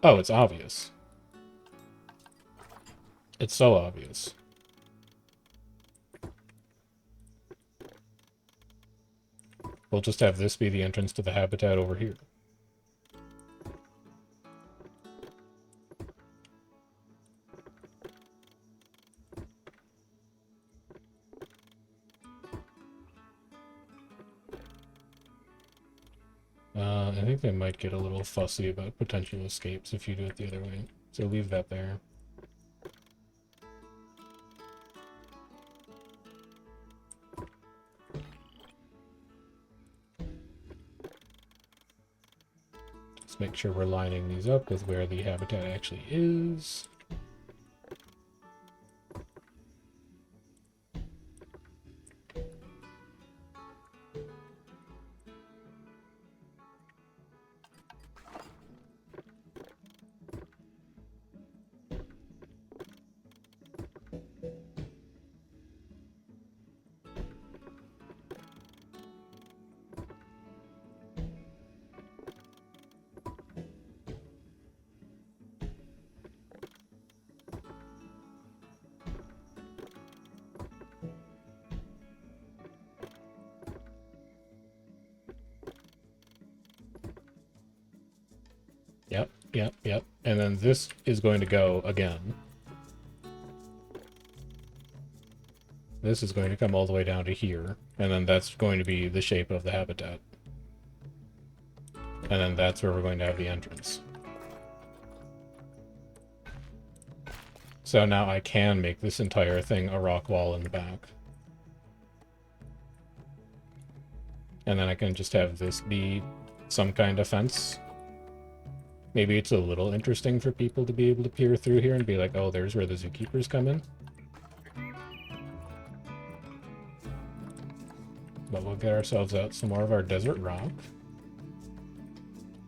Oh, it's obvious. It's so obvious. We'll just have this be the entrance to the habitat over here. I think they might get a little fussy about potential escapes if you do it the other way. So leave that there. Just make sure we're lining these up with where the habitat actually is. Yep. And then this is going to go again. This is going to come all the way down to here. And then that's going to be the shape of the habitat. And then that's where we're going to have the entrance. So now I can make this entire thing a rock wall in the back. And then I can just have this be some kind of fence. Maybe it's a little interesting for people to be able to peer through here and be like, oh, there's where the zookeepers come in. But we'll get ourselves out some more of our desert rock.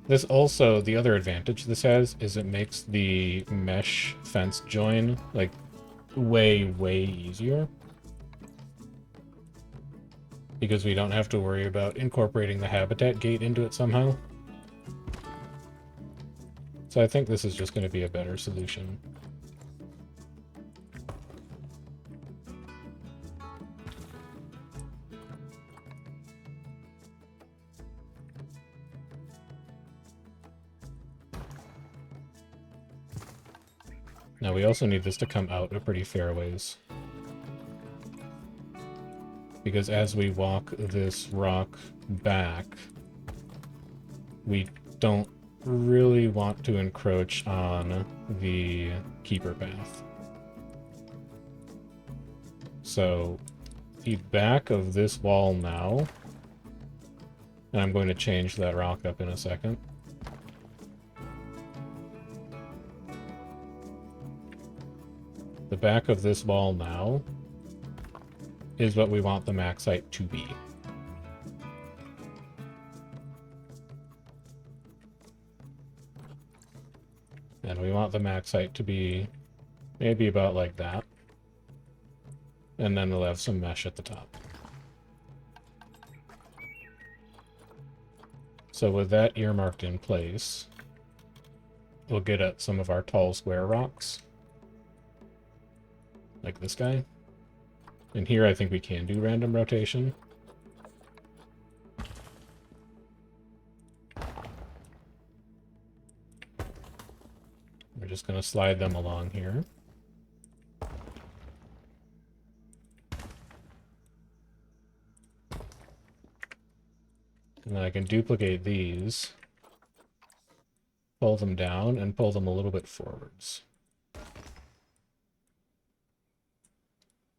This also, the other advantage this has is it makes the mesh fence join, like, way easier. Because we don't have to worry about incorporating the habitat gate into it somehow. So I think this is just going to be a better solution. Now we also need this to come out a pretty fair ways. Because as we walk this rock back, we don't really want to encroach on the keeper path. So the back of this wall now, and I'm going to change that rock up in a second. The back of this wall now is what we want the max height to be. And we want the max height to be maybe about like that. And then we'll have some mesh at the top. So with that earmarked in place, we'll get at some of our tall square rocks. Like this guy. And here I think we can do random rotation. We're just going to slide them along here. And then I can duplicate these, pull them down, and pull them a little bit forwards.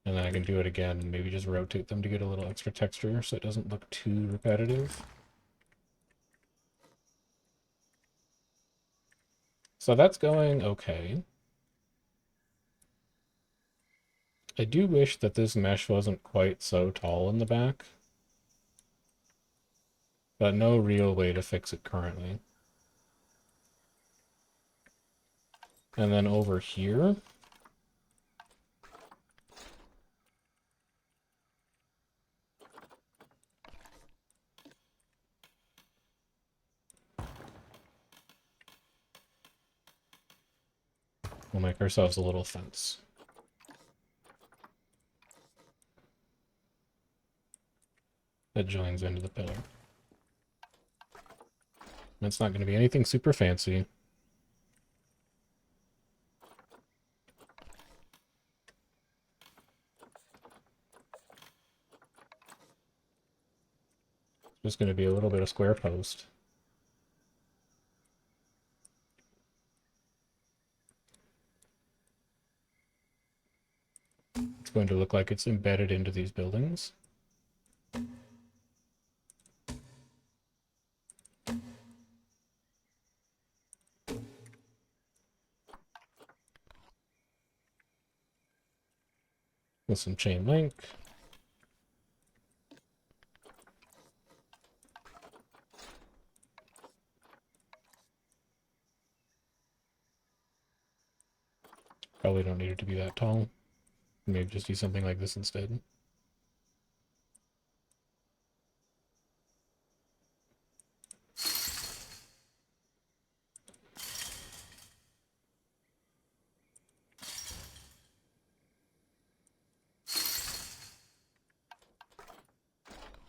And then I can do it again and maybe just rotate them to get a little extra texture so it doesn't look too repetitive. So that's going okay. I do wish that this mesh wasn't quite so tall in the back, but no real way to fix it currently. And then over here, we'll make ourselves a little fence. That joins into the pillar. It's not going to be anything super fancy. It's just going to be a little bit of square post. It's going to look like it's embedded into these buildings. With some chain link. Probably don't need it to be that tall. Maybe just do something like this instead.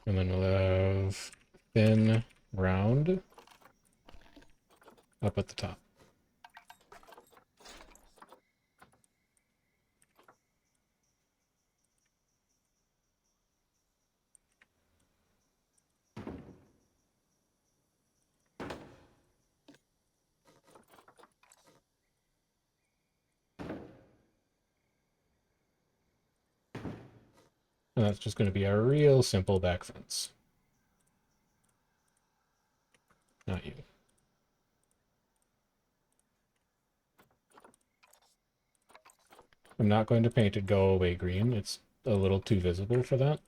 And then we'll have thin, round up at the top. And that's just going to be a real simple back fence. Not you. I'm not going to paint it go away green. It's a little too visible for that.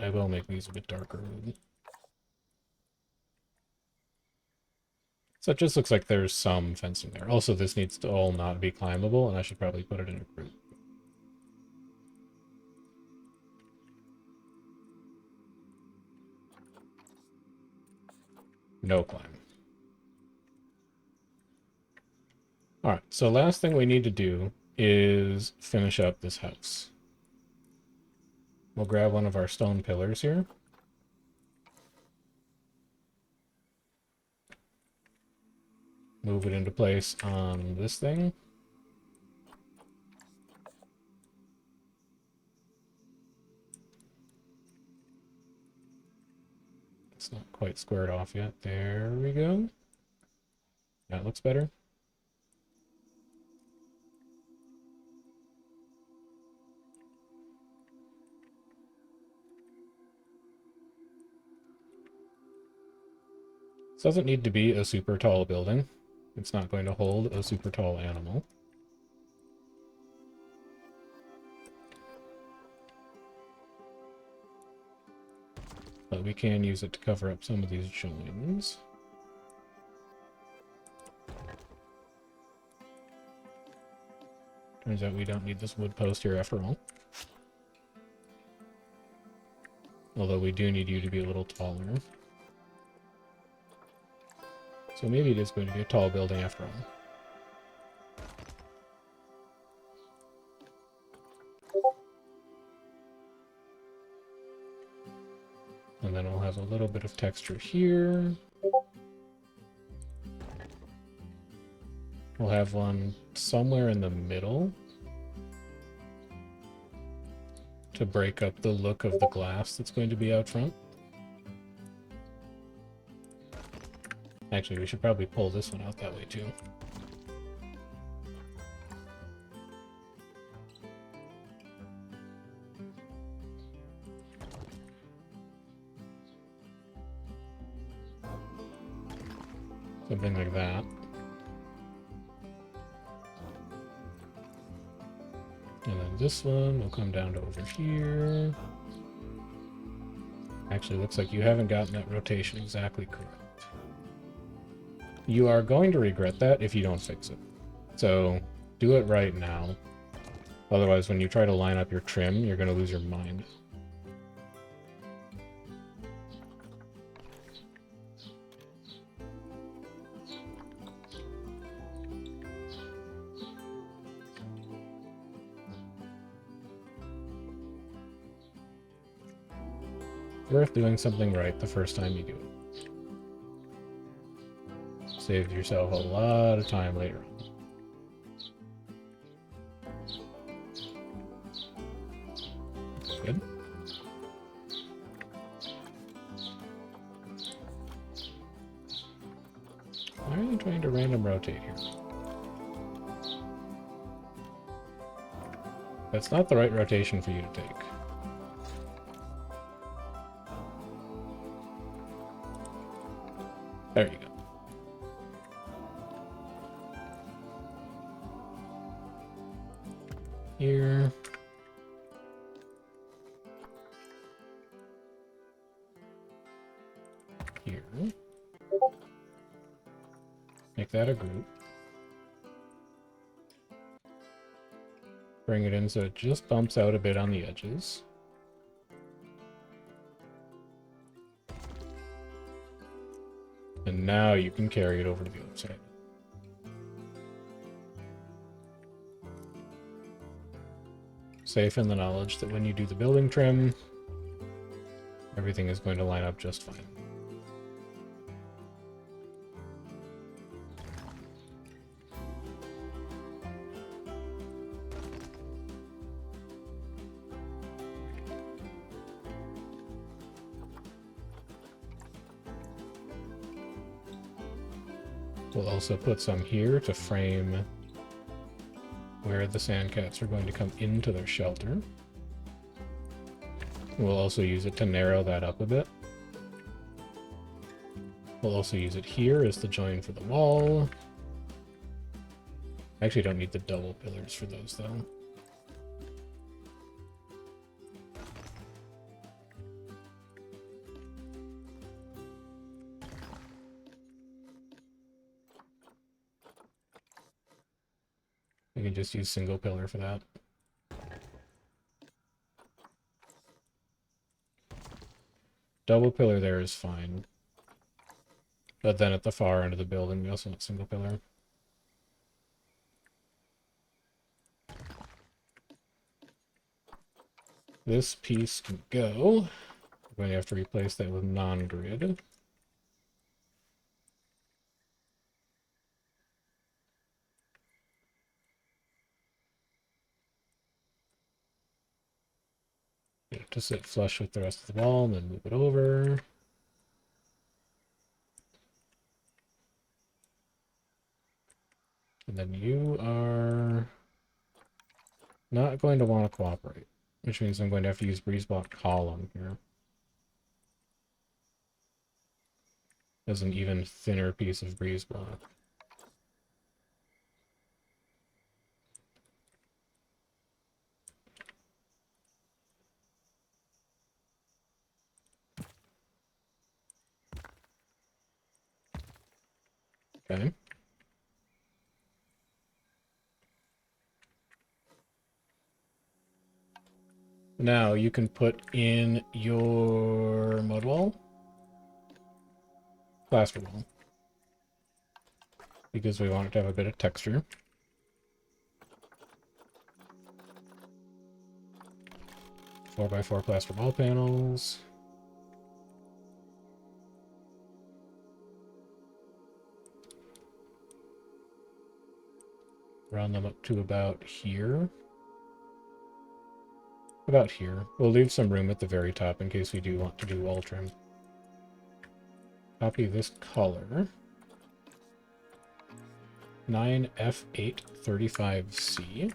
I will make these a bit darker. So it just looks like there's some fencing there. Also, this needs to all not be climbable, and I should probably put it in a group. No climb. Alright, so last thing we need to do is finish up this house. We'll grab one of our stone pillars here. Move it into place on this thing. It's not quite squared off yet. There we go. That looks better. This doesn't need to be a super tall building. It's not going to hold a super tall animal. But we can use it to cover up some of these joins. Turns out we don't need this wood post here after all. Although we do need you to be a little taller. So maybe it is going to be a tall building after all. And then we'll have a little bit of texture here. We'll have one somewhere in the middle to break up the look of the glass that's going to be out front. Actually, we should probably pull this one out that way too. Something like that. And then this one will come down to over here. Actually, looks like you haven't gotten that rotation exactly correct. You are going to regret that if you don't fix it. So, do it right now. Otherwise, when you try to line up your trim, you're going to lose your mind. Worth doing something right the first time you do it. Saves yourself a lot of time later on. Good. Why are you trying to random rotate here? That's not the right rotation for you to take. There you go. Here. Here. Make that a group. Bring it in so it just bumps out a bit on the edges. And now you can carry it over to the other side. Safe in the knowledge that when you do the building trim, everything is going to line up just fine. We'll also put some here to frame where the sand cats are going to come into their shelter. We'll also use it to narrow that up a bit. We'll also use it here as the join for the wall. I actually don't need the double pillars for those though. You can just use single pillar for that. Double pillar there is fine. But then at the far end of the building, we also want single pillar. This piece can go. We're going to have to replace that with non-grid. Get it to sit flush with the rest of the wall, and then move it over. And then you are not going to want to cooperate, which means I'm going to have to use breeze block column here as an even thinner piece of breeze block. Okay. Now you can put in your mud wall, plaster wall, because we want it to have a bit of texture. Four by four plaster wall panels. Round them up to about here. About here. We'll leave some room at the very top in case we do want to do wall trim. Copy this color. 9F835C.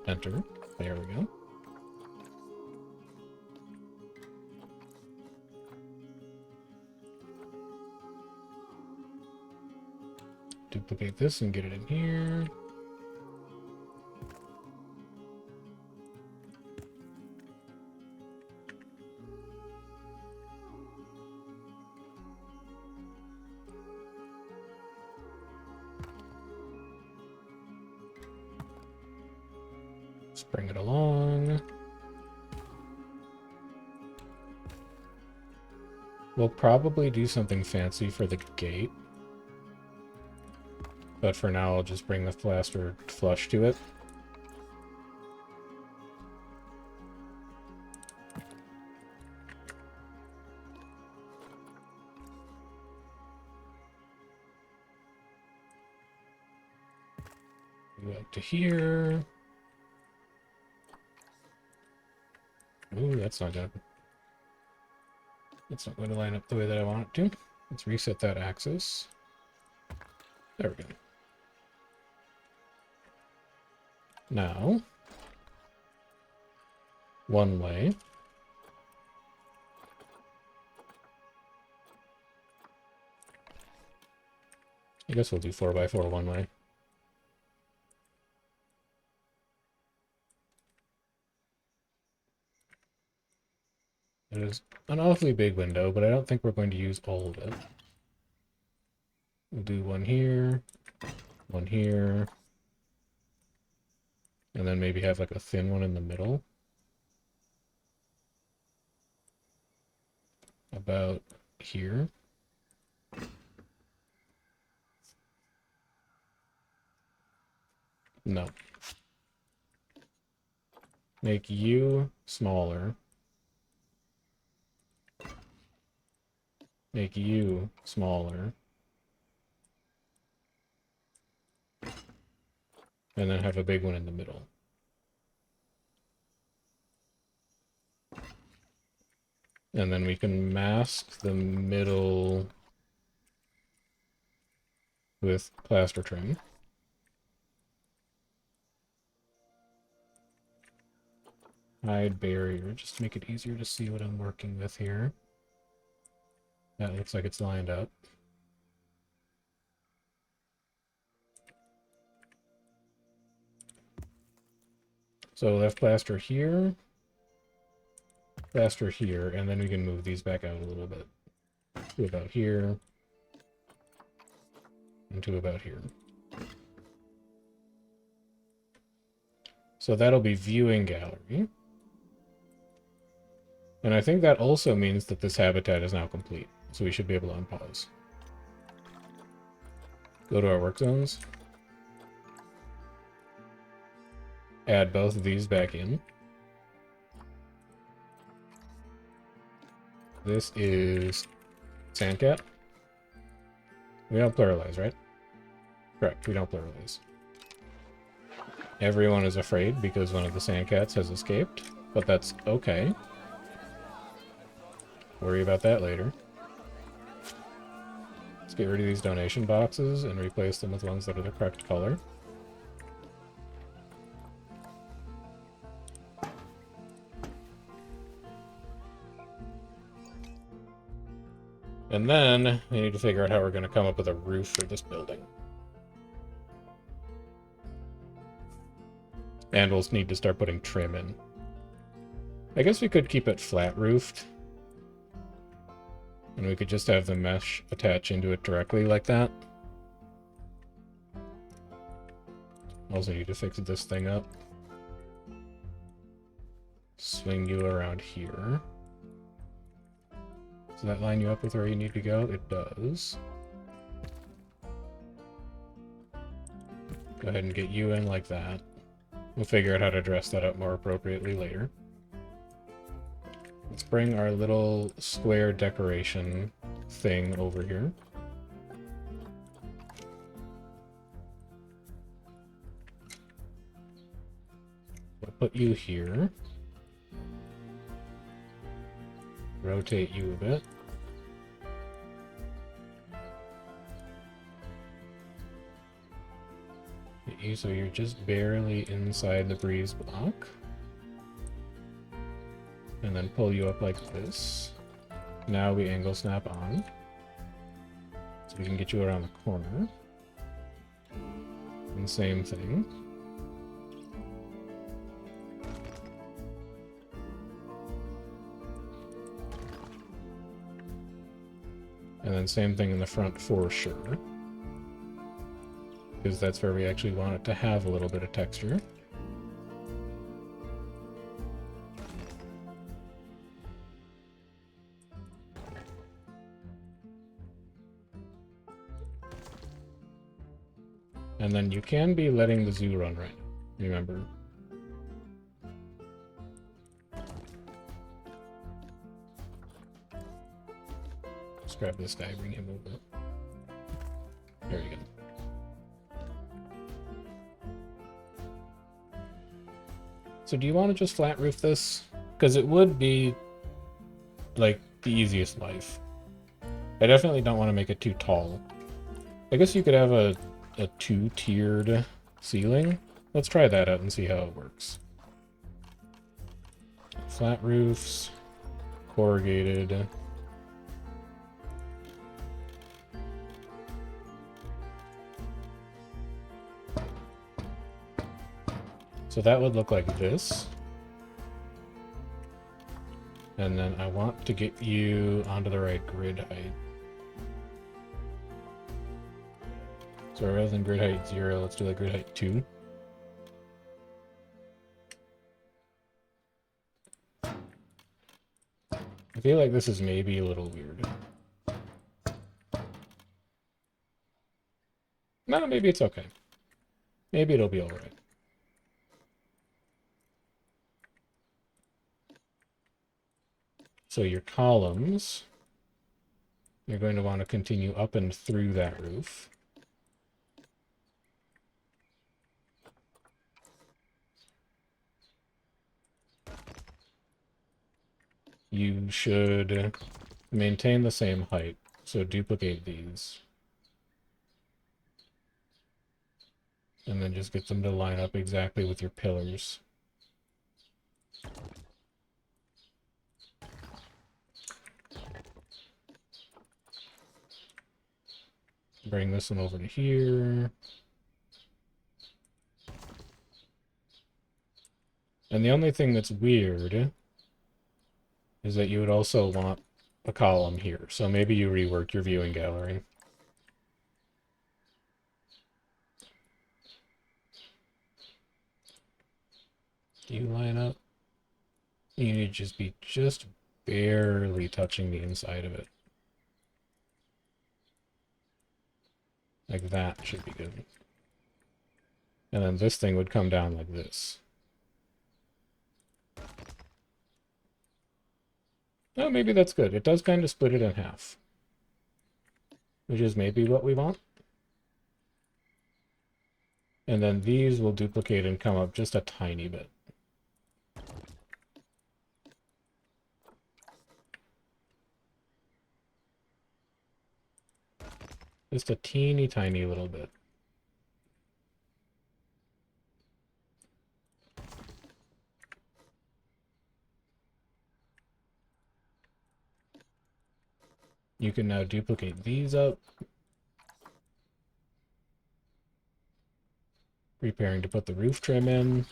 Enter. There we go. Duplicate this and get it in here. Let's bring it along. We'll probably do something fancy for the gate. But for now, I'll just bring the plaster flush to it. Go up to here. Ooh, that's not good. It's not going to line up the way that I want it to. Let's reset that axis. There we go. Now, one way. I guess we'll do 4x4 one way. It is an awfully big window, but I don't think we're going to use all of it. We'll do one here, and then maybe have like a thin one in the middle. About here. No. Make you smaller. Make you smaller. And then have a big one in the middle. And then we can mask the middle with plaster trim. Hide barrier, just to make it easier to see what I'm working with here. That looks like it's lined up. So left plaster here, plaster here, and then we can move these back out a little bit. To about here, and to about here. So that'll be viewing gallery. And I think that also means that this habitat is now complete. So we should be able to unpause. Go to our work zones. Add both of these back in. This is Sandcat. We don't pluralize, right? Correct, we don't pluralize. Everyone is afraid because one of the Sandcats has escaped, but that's okay. Worry about that later. Let's get rid of these donation boxes and replace them with ones that are the correct color. And then we need to figure out how we're going to come up with a roof for this building. And we'll need to start putting trim in. I guess we could keep it flat roofed. And we could just have the mesh attach into it directly like that. Also need to fix this thing up. Swing you around here. Does that line you up with where you need to go? It does. Go ahead and get you in like that. We'll figure out how to dress that up more appropriately later. Let's bring our little square decoration thing over here. We'll put you here. Rotate you a bit. Get you so you're just barely inside the breeze block. And then pull you up like this. Now we angle snap on. So we can get you around the corner. And same thing. And then same thing in the front for sure. Because that's where we actually want it to have a little bit of texture. And then you can be letting the zoo run right now, remember. Let's grab this guy, bring him over. There you go. So do you want to just flat roof this? Because it would be, like, the easiest life. I definitely don't want to make it too tall. I guess you could have a two-tiered ceiling. Let's try that out and see how it works. Flat roofs, corrugated. So that would look like this. And then I want to get you onto the right grid height. So rather than grid height 0, let's do like grid height 2. I feel like this is maybe a little weird. No, maybe it's okay. Maybe it'll be alright. So your columns, you're going to want to continue up and through that roof. You should maintain the same height, so duplicate these. And then just get them to line up exactly with your pillars. Bring this one over to here. And the only thing that's weird is that you would also want a column here. So maybe you rework your viewing gallery. Do you line up? You need to just be just barely touching the inside of it. Like that should be good. And then this thing would come down like this. Oh, maybe that's good. It does kind of split it in half, which is maybe what we want. And then these will duplicate and come up just a tiny bit. Just a teeny tiny little bit. You can now duplicate these up. Preparing to put the roof trim in.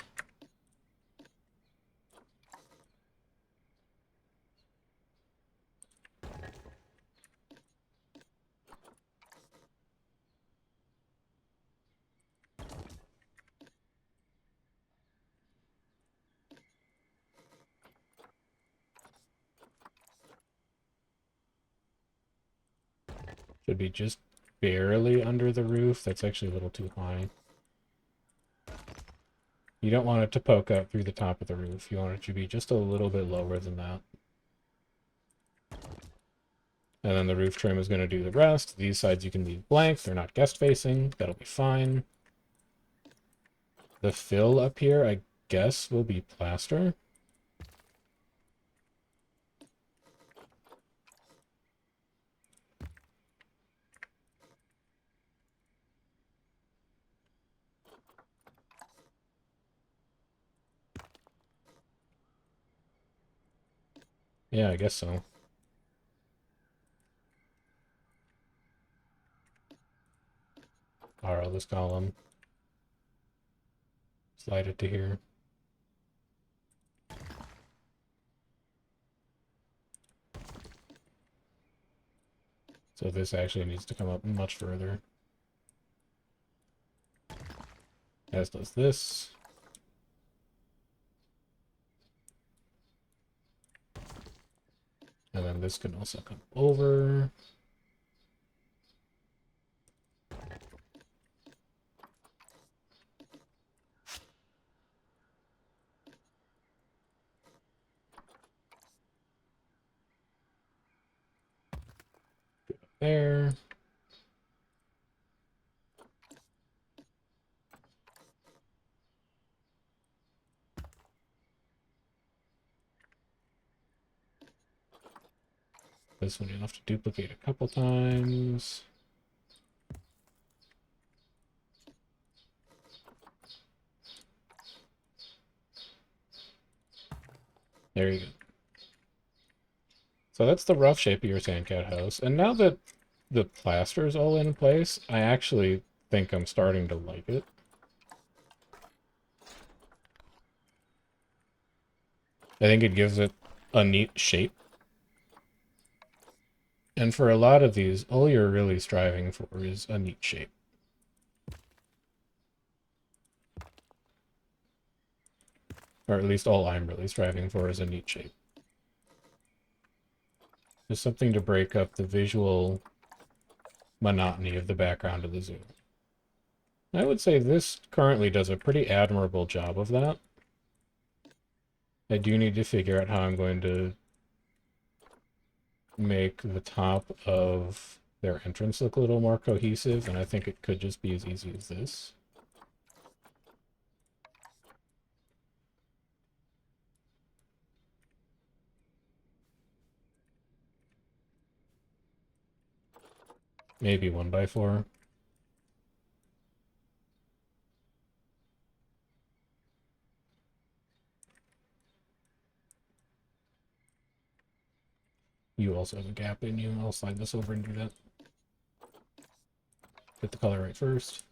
Should be just barely under the roof. That's actually a little too high. You don't want it to poke out through the top of the roof. You want it to be just a little bit lower than that. And then the roof trim is going to do the rest. These sides you can leave blank. They're not guest facing. That'll be fine. The fill up here, I guess, will be plaster. Yeah, I guess so. Borrow this column. Slide it to here. So this actually needs to come up much further. As does this. And then this can also come over. There. This one you'll have to duplicate a couple times. There you go. So that's the rough shape of your sandcat house. And now that the plaster is all in place, I actually think I'm starting to like it. I think it gives it a neat shape. And for a lot of these, all you're really striving for is a neat shape. Or at least all I'm really striving for is a neat shape. Just something to break up the visual monotony of the background of the zoo. I would say this currently does a pretty admirable job of that. I do need to figure out how I'm going to make the top of their entrance look a little more cohesive, and I think it could just be as easy as this. Maybe 1x4. You also have a gap in you. I'll slide this over and do that. Get the color right first.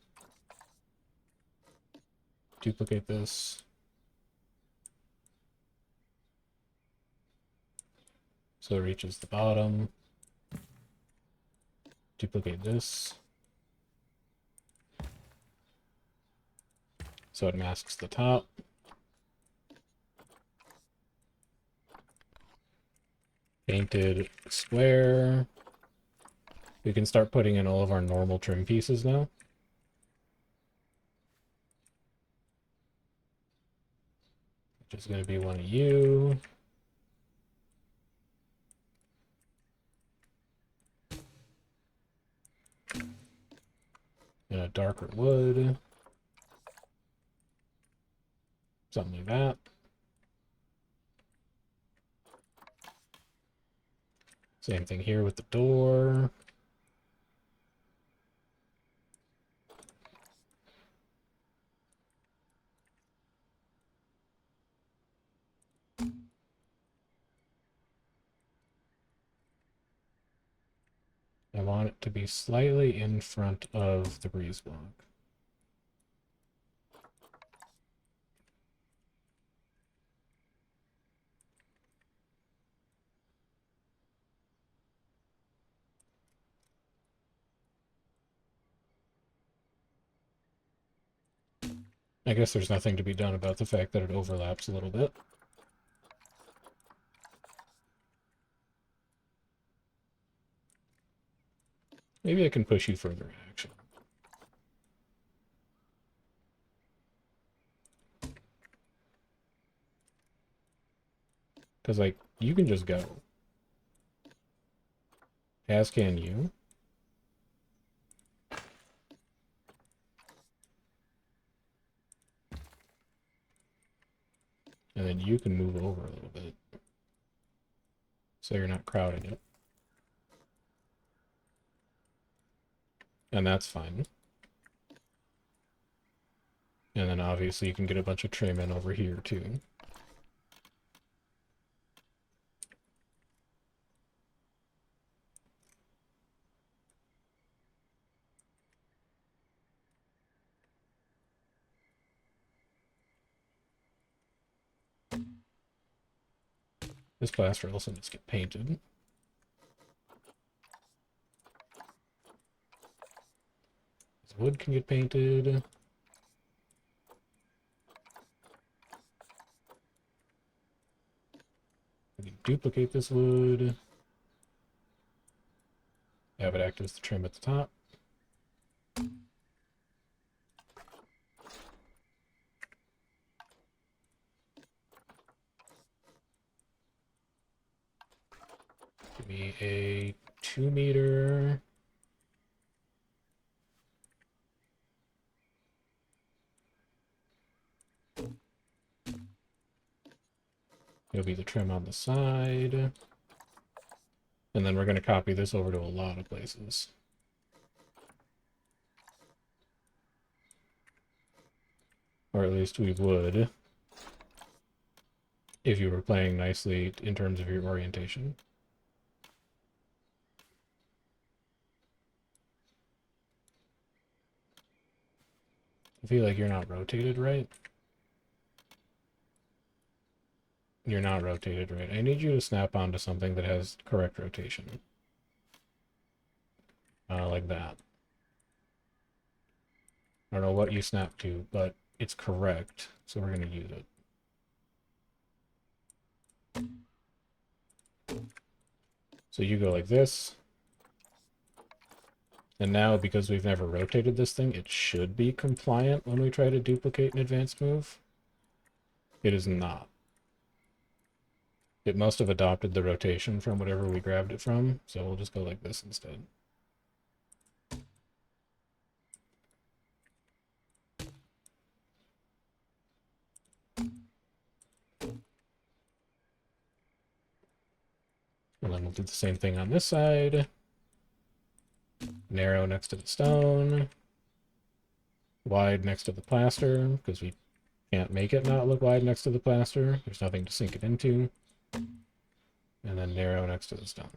Duplicate this. so it reaches the bottom. Duplicate this. So it masks the top. Painted square. We can start putting in all of our normal trim pieces now. Which is going to be one of you. And a darker wood. Something like that. Same thing here with the door. I want it to be slightly in front of the breeze block. I guess there's nothing to be done about the fact that it overlaps a little bit. Maybe I can push you further, actually. Because, like, you can just go. As can you. And then you can move over a little bit. So you're not crowding it. And that's fine. And then obviously you can get a bunch of trim in over here too. This plaster also needs to get painted. This wood can get painted. We can duplicate this wood. Have it act as the trim at the top. Give me a 2 meter. It'll be the trim on the side. And then we're going to copy this over to a lot of places. Or at least we would, if you were playing nicely in terms of your orientation. I feel like you're not rotated right. You're not rotated right. I need you to snap onto something that has correct rotation. Like that. I don't know what you snap to, but it's correct, so we're going to use it. So you go like this. And now, because we've never rotated this thing, it should be compliant when we try to duplicate an advanced move. It is not. It must have adopted the rotation from whatever we grabbed it from, so we'll just go like this instead. And then we'll do the same thing on this side. Narrow next to the stone. Wide next to the plaster, because we can't make it not look wide next to the plaster. There's nothing to sink it into. And then narrow next to the stone.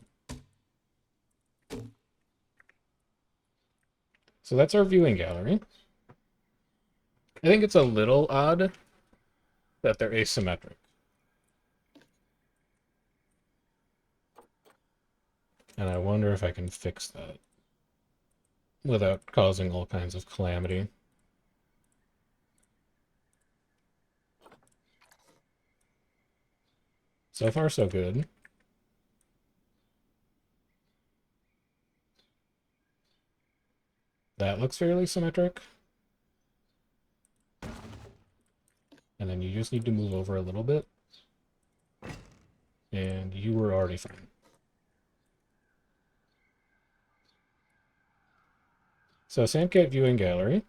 So that's our viewing gallery. I think it's a little odd that they're asymmetric. And I wonder if I can fix that without causing all kinds of calamity. So far, so good. That looks fairly symmetric. And then you just need to move over a little bit. And you were already fine. So Sandcat viewing gallery.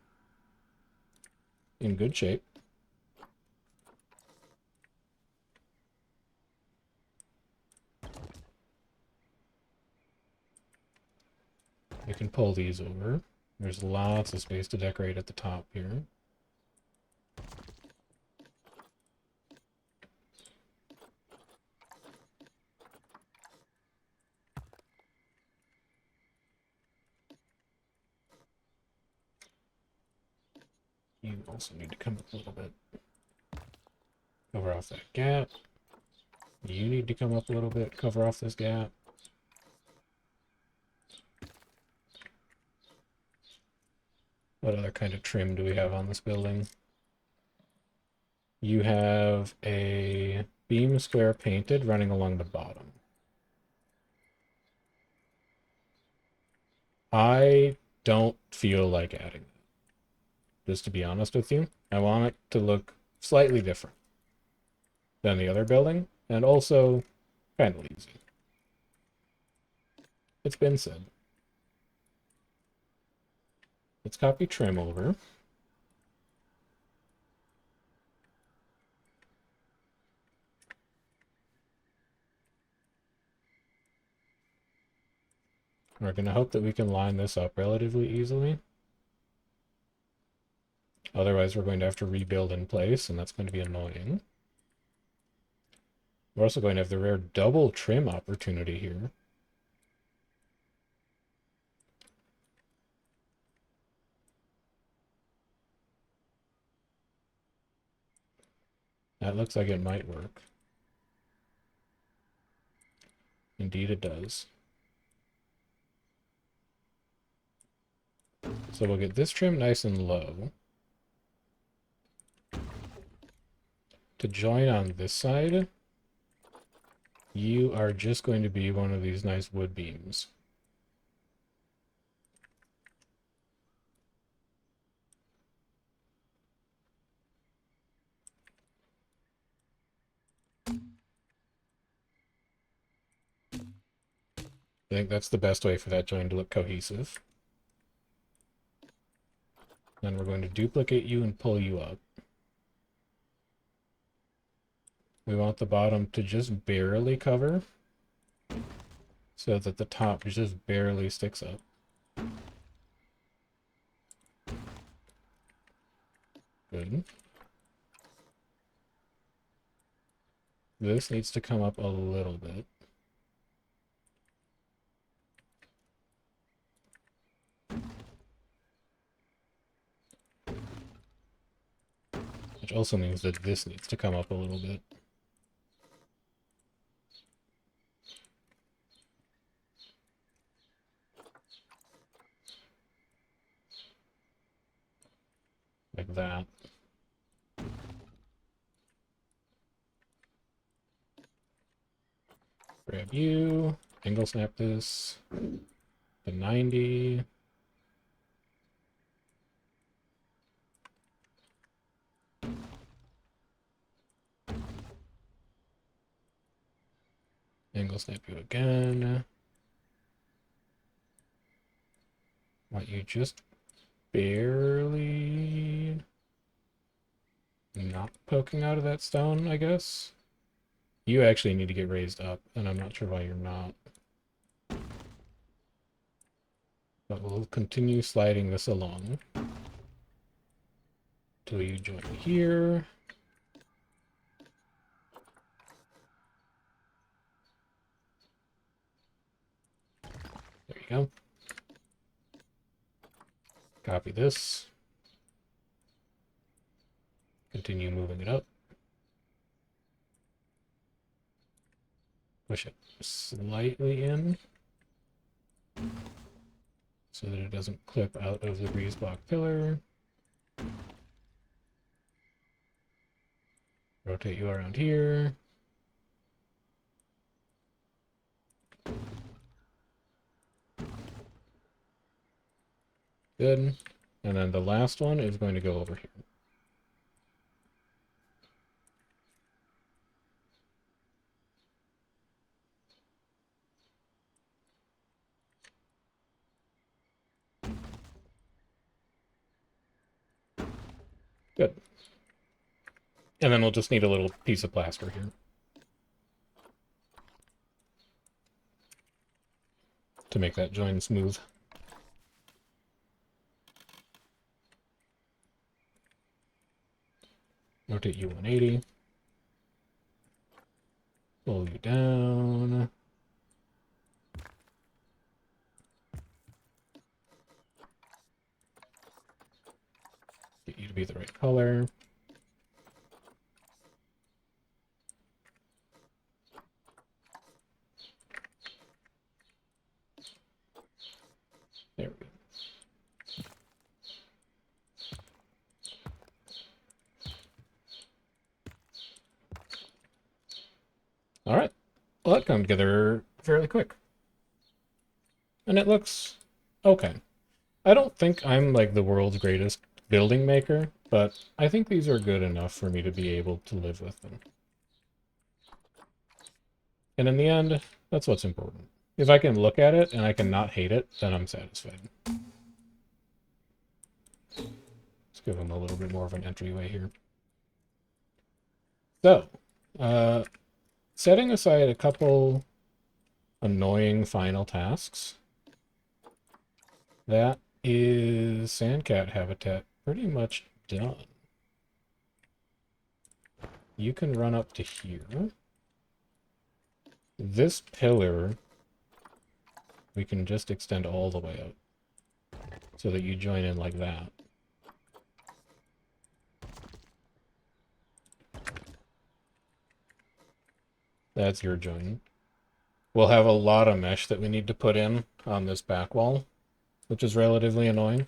In good shape. You can pull these over. There's lots of space to decorate at the top here. You also need to come up a little bit. Cover off that gap. You need to come up a little bit, cover off this gap. What other kind of trim do we have on this building? You have a beam square painted running along the bottom. I don't feel like adding that, just to be honest with you. I want it to look slightly different than the other building, and also kind of lazy. It's been said. Let's copy trim over. We're going to hope that we can line this up relatively easily. Otherwise, we're going to have to rebuild in place, and that's going to be annoying. We're also going to have the rare double trim opportunity here. That looks like it might work. Indeed it does. So we'll get this trim nice and low. To join on this side, you are just going to be one of these nice wood beams. I think that's the best way for that join to look cohesive. Then we're going to duplicate you and pull you up. We want the bottom to just barely cover so that the top just barely sticks up. Good. This needs to come up a little bit. Which also means that this needs to come up a little bit. Like that. Grab you, angle snap this to 90. Angle snap you again. Want you just barely not poking out of that stone, I guess. You actually need to get raised up, and I'm not sure why you're not. But we'll continue sliding this along till you join here. There you go. Copy this. Continue moving it up. Push it slightly in. so that it doesn't clip out of the breeze block pillar. Rotate you around here. Good. And then the last one is going to go over here. Good. And then we'll just need a little piece of plaster here to make that join smooth. Rotate you 180. Pull you down. Get you to be the right color. There we go. All right. Well, that came together fairly quick. And it looks okay. I don't think I'm like the world's greatest building maker, but I think these are good enough for me to be able to live with them. And in the end, that's what's important. If I can look at it and I can not hate it, then I'm satisfied. Let's give them a little bit more of an entryway here. So, setting aside a couple annoying final tasks, that is Sandcat habitat pretty much done. You can run up to here. This pillar, we can just extend all the way out so that you join in like that. That's your join. We'll have a lot of mesh that we need to put in on this back wall, which is relatively annoying.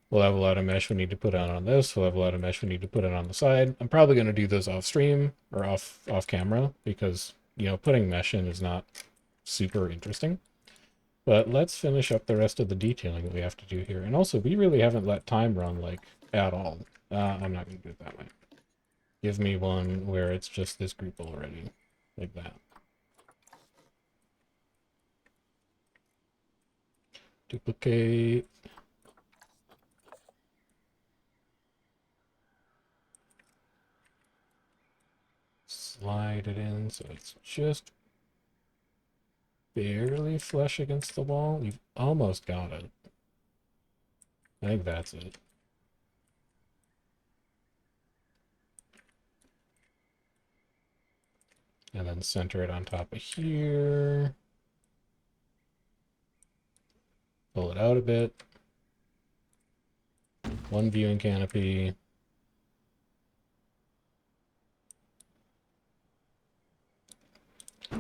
We'll have a lot of mesh we need to put on this. We'll have a lot of mesh we need to put in on the side. I'm probably going to do this off stream or off camera because, you know, putting mesh in is not super interesting. But let's finish up the rest of the detailing that we have to do here. And also, we really haven't let time run, like, at all. I'm not going to do it that way. Give me one where it's just this group already. Like that. Duplicate. Slide it in so it's just barely flush against the wall. You've almost got it. I think that's it. And then center it on top of here. Pull it out a bit. One viewing canopy.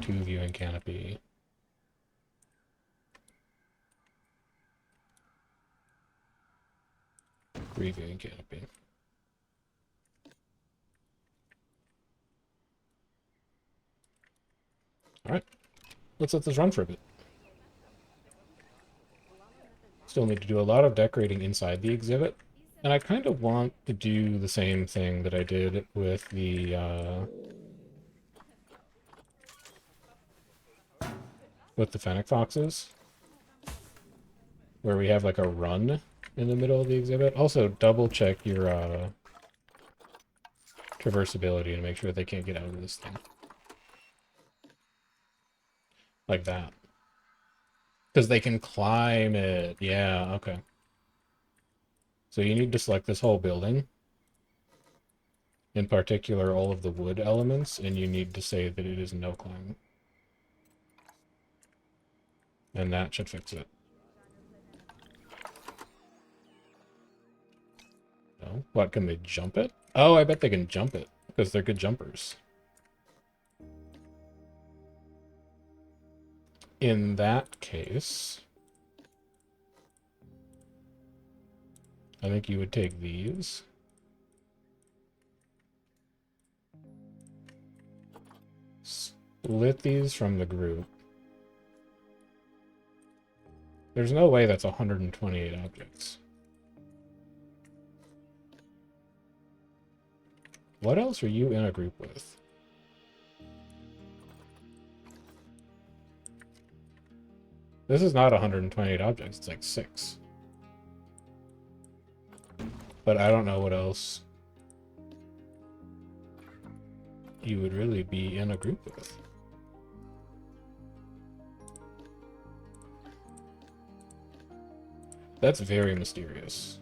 Two viewing canopy. Three viewing canopy. All right, let's let this run for a bit. Still need to do a lot of decorating inside the exhibit. And I kind of want to do the same thing that I did with the Fennec Foxes, where we have like a run in the middle of the exhibit. Also, double check your traversability and make sure they can't get out of this thing. Like that. Because they can climb it. Yeah, okay. So you need to select this whole building. In particular, all of the wood elements, and you need to say that it is no climb. And that should fix it. No? What, can they jump it? Oh, I bet they can jump it, because they're good jumpers. In that case, I think you would take these. Split these from the group. There's no way that's 128 objects. What else are you in a group with? This is not 128 objects, it's like 6. But I don't know what else you would really be in a group with. That's very mysterious.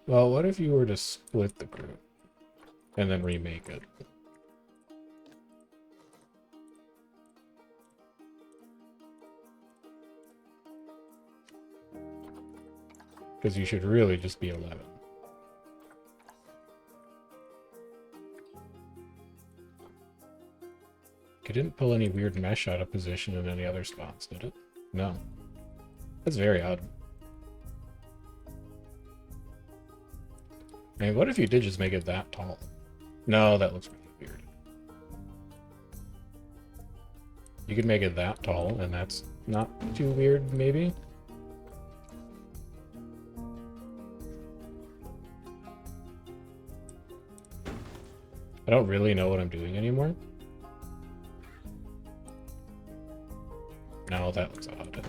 Well, what if you were to split the group and then remake it? Because you should really just be 11. It didn't pull any weird mesh out of position in any other spots, did it? No. That's very odd. I mean, what if you did just make it that tall? No, that looks really weird. You could make it that tall, and that's not too weird, maybe? I don't really know what I'm doing anymore. No, that looks odd.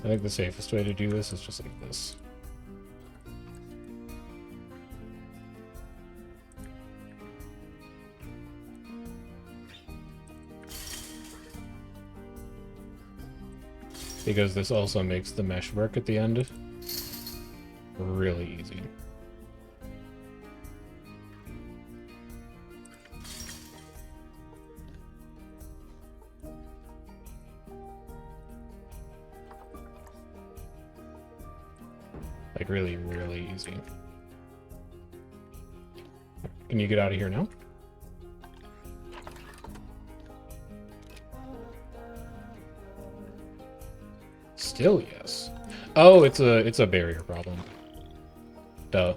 I think the safest way to do this is just like this. Because this also makes the mesh work at the end really easy. Like really, really easy. Can you get out of here now? Still yes. Oh, it's a barrier problem. Duh.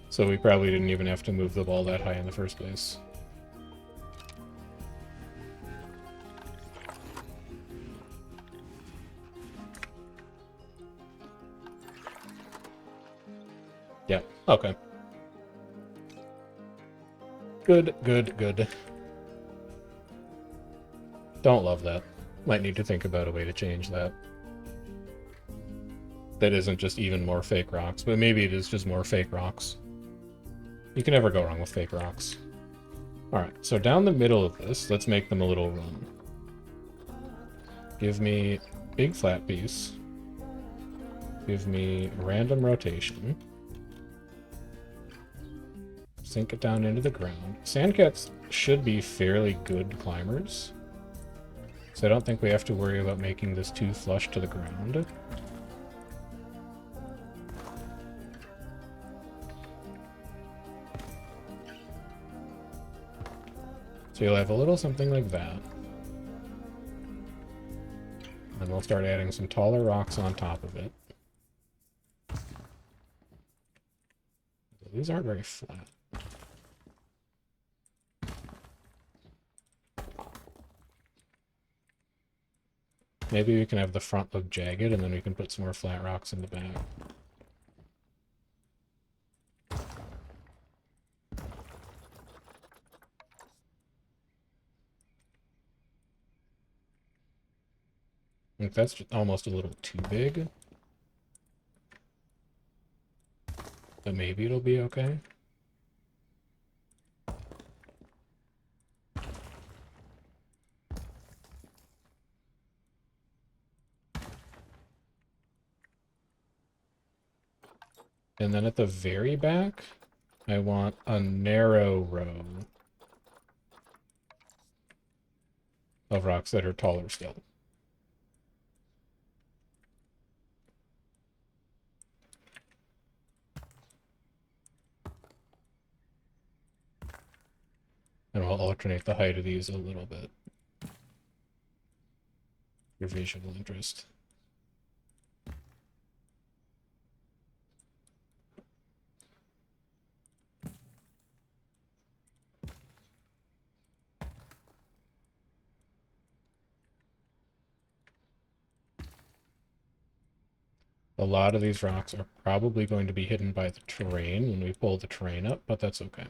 So we probably didn't even have to move the ball that high in the first place. Yeah, okay. Good, good, good. Don't love that. Might need to think about a way to change that. That isn't just even more fake rocks, but maybe it is just more fake rocks. You can never go wrong with fake rocks. Alright, so down the middle of this, let's make them a little run. Give me big flat piece. Give me random rotation. Sink it down into the ground. Sandcats should be fairly good climbers. So I don't think we have to worry about making this too flush to the ground. So you'll have a little something like that. And we'll start adding some taller rocks on top of it. These aren't very flat. Maybe we can have the front look jagged, and then we can put some more flat rocks in the back. I think that's just almost a little too big. But maybe it'll be okay. And then at the very back, I want a narrow row of rocks that are taller still. we'll alternate the height of these a little bit. Your visual interest. A lot of these rocks are probably going to be hidden by the terrain when we pull the terrain up, but that's okay.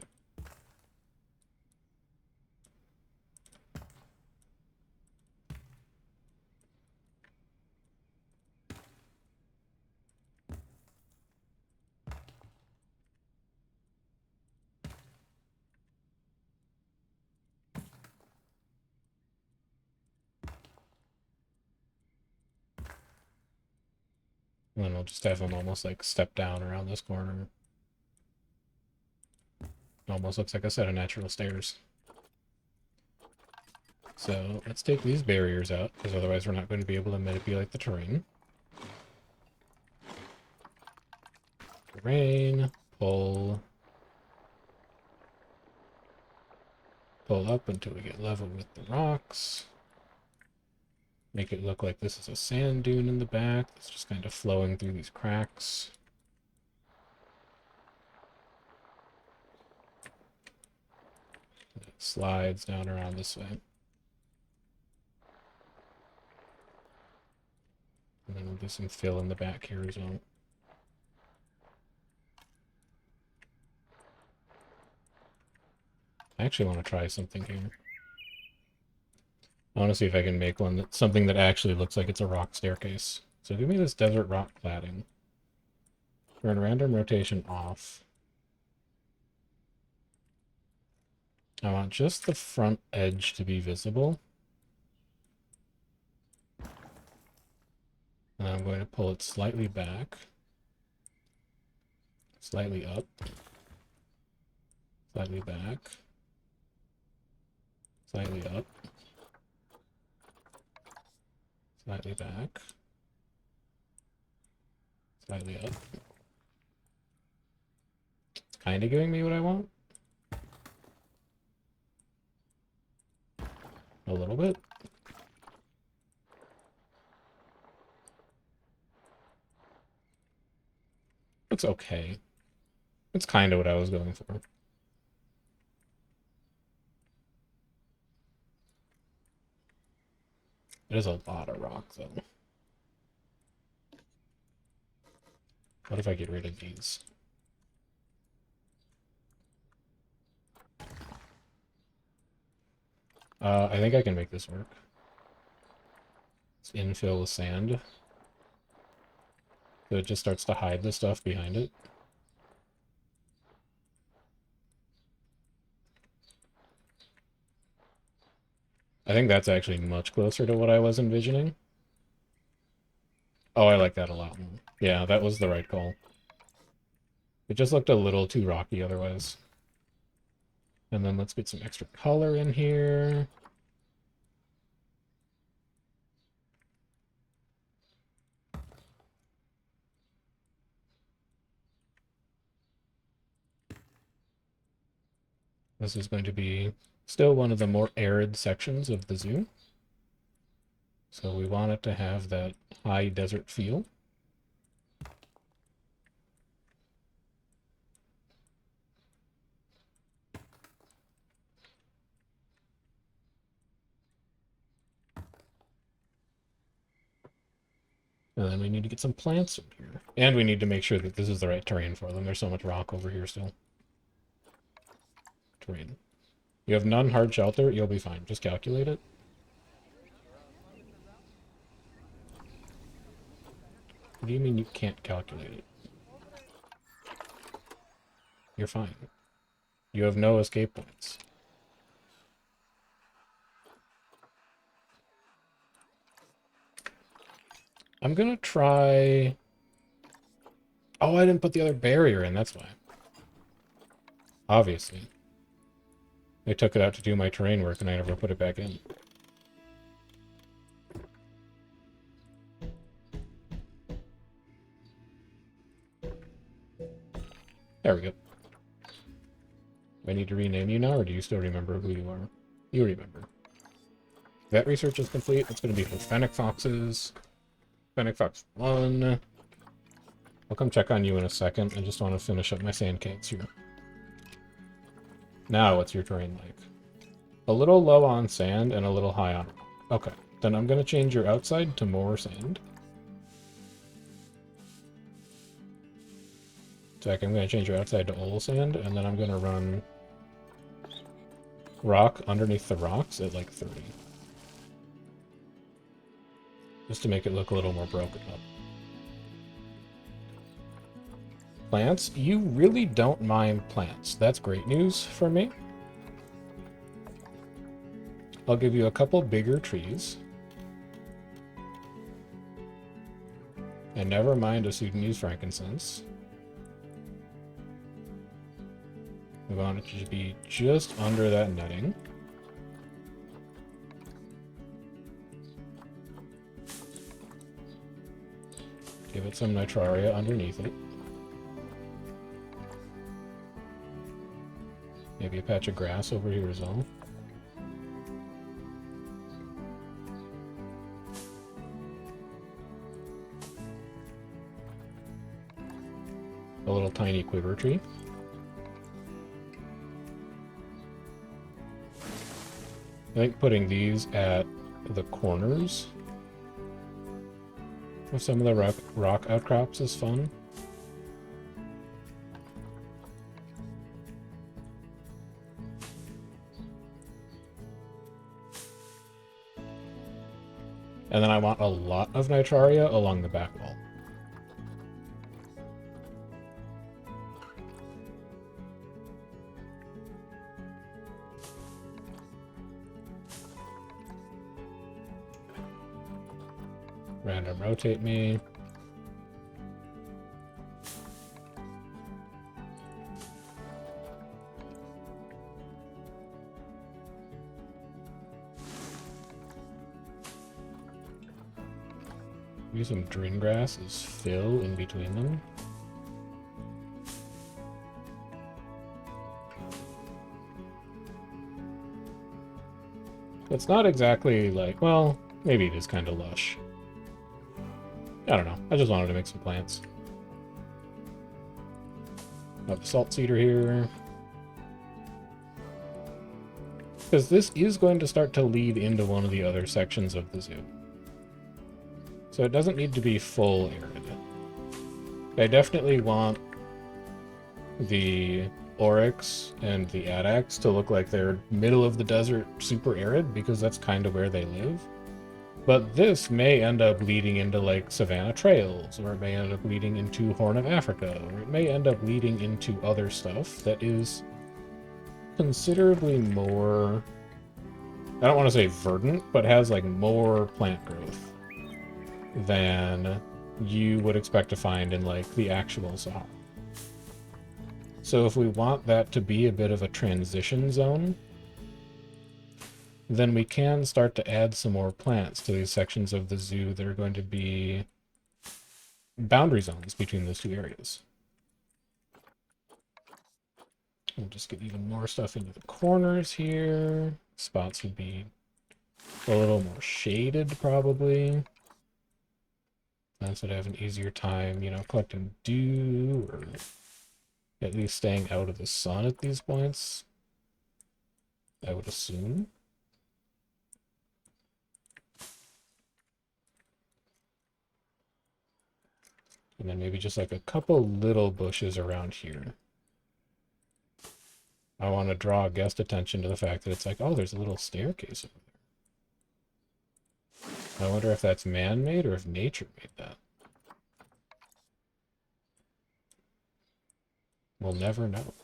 And then we'll just have them almost like step down around this corner. Almost looks like a set of natural stairs. So let's take these barriers out, because otherwise we're not going to be able to manipulate the terrain. Terrain, pull up until we get level with the rocks. Make it look like this is a sand dune in the back. It's just kind of flowing through these cracks. It slides down around this way. And then we'll do some fill in the back here as well. I actually want to try something here. I want to see if I can make one something that actually looks like it's a rock staircase. So give me this desert rock cladding. Turn random rotation off. I want just the front edge to be visible. And I'm going to pull it slightly back. Slightly up. Slightly back. Slightly up. Slightly back. Slightly up. It's kind of giving me what I want. A little bit. Looks okay. It's kind of what I was going for. It is a lot of rock, though. What if I get rid of these? I think I can make this work. Let's infill with sand. So it just starts to hide the stuff behind it. I think that's actually much closer to what I was envisioning. Oh, I like that a lot more. Yeah, that was the right call. It just looked a little too rocky otherwise. And then let's get some extra color in here. This is going to be still one of the more arid sections of the zoo. So we want it to have that high desert feel. And then we need to get some plants in here. And we need to make sure that this is the right terrain for them. There's so much rock over here still. Terrain. You have none hard shelter, you'll be fine. Just calculate it. What do you mean you can't calculate it? You're fine. You have no escape points. I'm gonna try... Oh, I didn't put the other barrier in, that's why. Obviously. I took it out to do my terrain work and I never put it back in. There we go. I need to rename you now, or do you still remember who you are? You remember. Vet research is complete. It's going to be for Fennec Foxes. Fennec Fox 1. I'll come check on you in a second. I just want to finish up my sand cakes here. Now, what's your terrain like? A little low on sand and a little high on rock. Okay, then I'm going to change your outside to more sand. In fact, I'm going to change your outside to all sand, and then I'm going to run rock underneath the rocks at like 30. Just to make it look a little more broken up. Plants? You really don't mind plants. That's great news for me. I'll give you a couple bigger trees. And never mind a Sudanese frankincense. We want it to be just under that netting. Give it some nitraria underneath it. Maybe a patch of grass over here as well. A little tiny quiver tree. I think putting these at the corners of some of the rock outcrops is fun. And then I want a lot of nitraria along the back wall. Random rotate me. Use some drain grass as fill in between them. It's not exactly like, well, maybe it is kind of lush. I don't know. I just wanted to make some plants. Have the salt cedar here. Because this is going to start to lead into one of the other sections of the zoo. So it doesn't need to be full arid. I definitely want the oryx and the addax to look like they're middle of the desert, super arid, because that's kind of where they live. But this may end up leading into like savanna trails, or it may end up leading into Horn of Africa, or it may end up leading into other stuff that is considerably more, I don't want to say verdant, but has like more plant growth than you would expect to find in like the actual Sahara. So if we want that to be a bit of a transition zone, then we can start to add some more plants to these sections of the zoo that are going to be boundary zones between those two areas. We'll just get even more stuff into the corners here. Spots would be a little more shaded, probably. Plants would have an easier time, you know, collecting dew, or at least staying out of the sun at these points, I would assume. And then maybe just like a couple little bushes around here. I want to draw guest attention to the fact that it's like, oh, there's a little staircase over there. I wonder if that's man-made or if nature made that. We'll never know.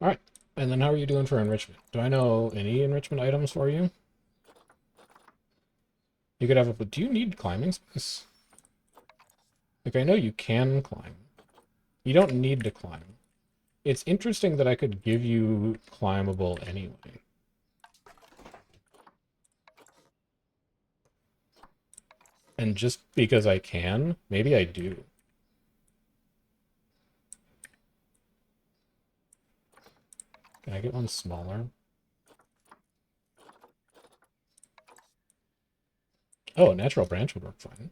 All right. And then how are you doing for enrichment? Do I know any enrichment items for you? You could have a, but do you need climbing space? Like, I know you can climb. You don't need to climb. It's interesting that I could give you climbable anyway. And just because I can, maybe I do. Can I get one smaller? Oh, a natural branch would work fine.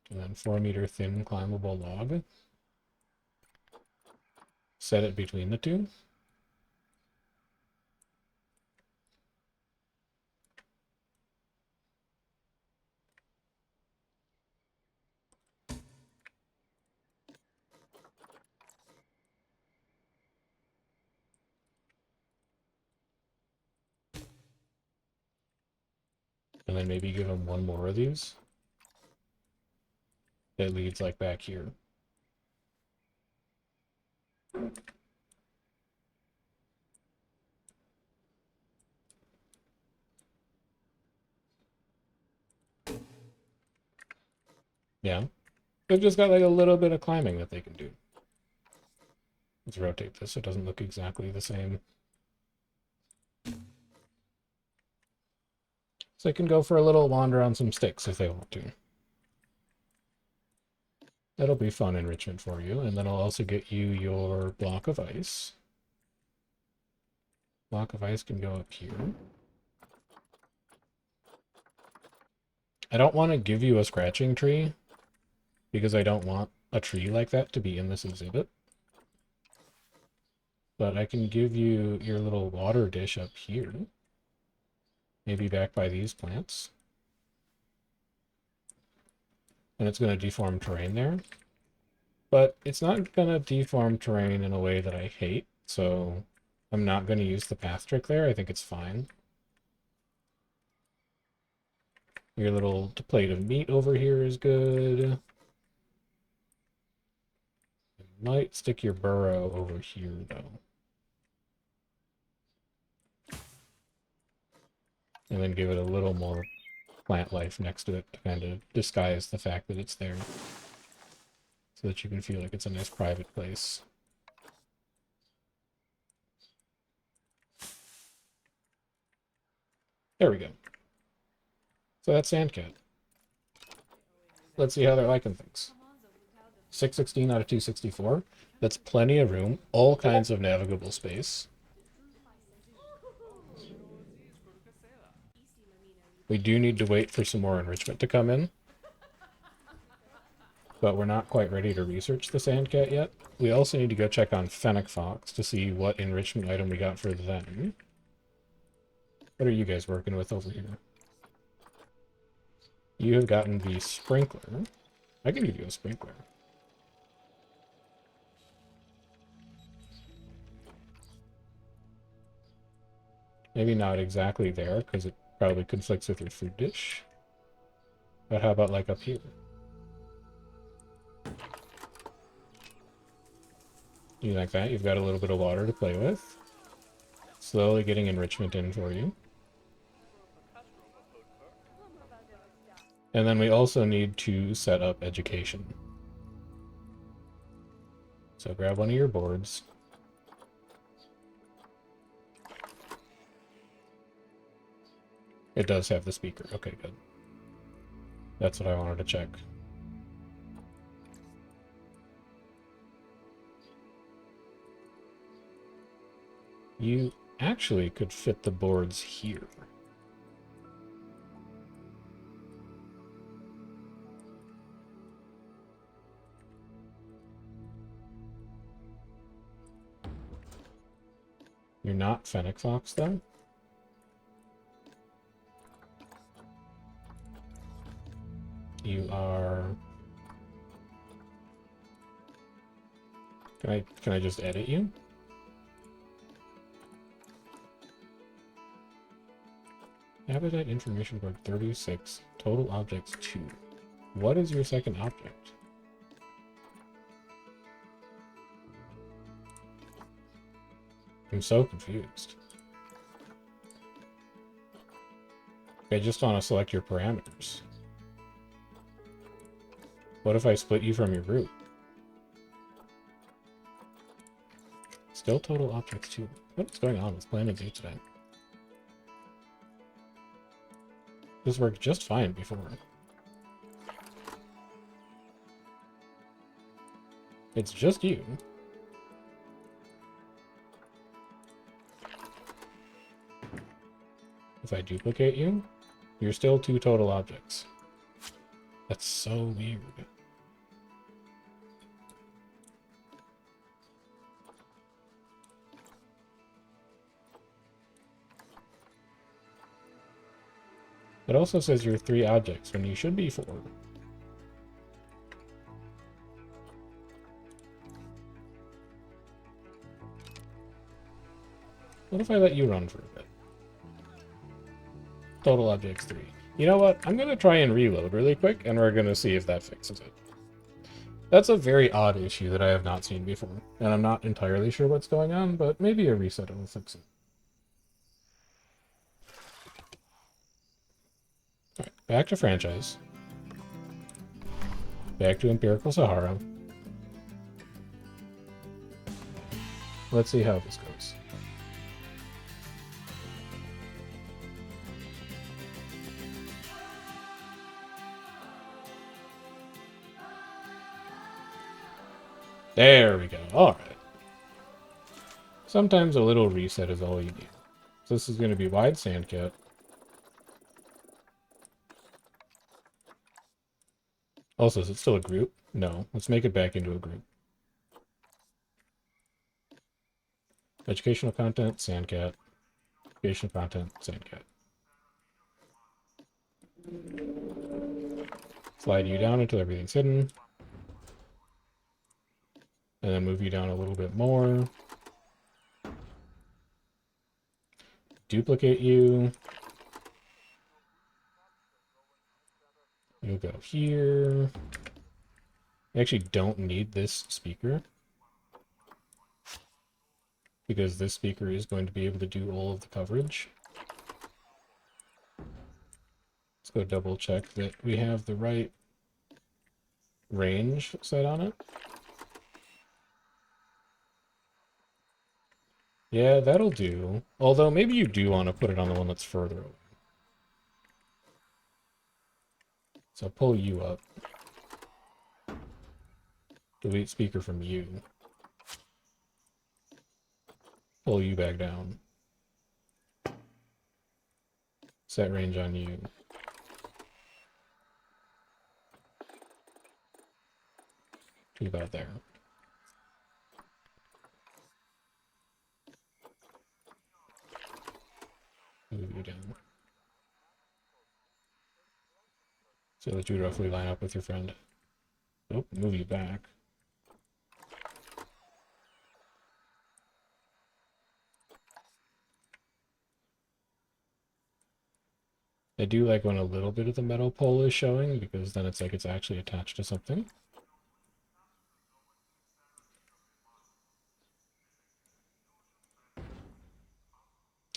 And then 4-meter thin climbable log. Set it between the two. And then maybe give them one more of these. That leads like back here. Yeah. They've just got like a little bit of climbing that they can do. Let's rotate this so it doesn't look exactly the same. So they can go for a little wander on some sticks if they want to. That'll be fun enrichment for you. And then I'll also get you your block of ice. Block of ice can go up here. I don't want to give you a scratching tree because I don't want a tree like that to be in this exhibit. But I can give you your little water dish up here. Maybe back by these plants. And it's going to deform terrain there. But it's not going to deform terrain in a way that I hate, so I'm not going to use the path trick there. I think it's fine. Your little plate of meat over here is good. You might stick your burrow over here, though. And then give it a little more plant life next to it to kind of disguise the fact that it's there. So that you can feel like it's a nice private place. There we go. So that's Sandcat. Let's see how they're liking things. 616 out of 264. That's plenty of room. All kinds of navigable space. We do need to wait for some more enrichment to come in. But we're not quite ready to research the Sandcat yet. We also need to go check on Fennec Fox to see what enrichment item we got for them. What are you guys working with over here? You have gotten the sprinkler. I can give you a sprinkler. Maybe not exactly there, because it probably conflicts with your food dish. But how about like up here? You like that? You've got a little bit of water to play with. Slowly getting enrichment in for you. And then we also need to set up education. So grab one of your boards. It does have the speaker. Okay, good. That's what I wanted to check. You actually could fit the boards here. You're not Fennec Fox, though? You are... Can I just edit you? Habitat information board 36. Total objects 2. What is your second object? I'm so confused. I just want to select your parameters. What if I split you from your group? Still total objects too. What's going on with Planet Zoo today? This worked just fine before. It's just you. If I duplicate you, you're still 2 total objects. That's so weird. It also says you're 3 objects when you should be 4. What if I let you run for a bit? Total objects 3. You know what? I'm going to try and reload really quick, and we're going to see if that fixes it. That's a very odd issue that I have not seen before, and I'm not entirely sure what's going on, but maybe a reset will fix it. Alright, back to franchise. Back to Empirical Sahara. Let's see how this goes. There we go. Alright. Sometimes a little reset is all you need. So this is going to be wide sandcat. Also, is it still a group? No. Let's make it back into a group. Educational content, sandcat. Educational content, sandcat. Slide you down until everything's hidden. And then move you down a little bit more. Duplicate you. You'll go here. You actually don't need this speaker, because this speaker is going to be able to do all of the coverage. Let's go double check that we have the right range set on it. Yeah, that'll do. Although maybe you do want to put it on the one that's further away. So pull you up. Delete speaker from you. Pull you back down. Set range on you. To about there. Move you down. So that you roughly line up with your friend. Oh, move you back. I do like when a little bit of the metal pole is showing, because then it's like it's actually attached to something.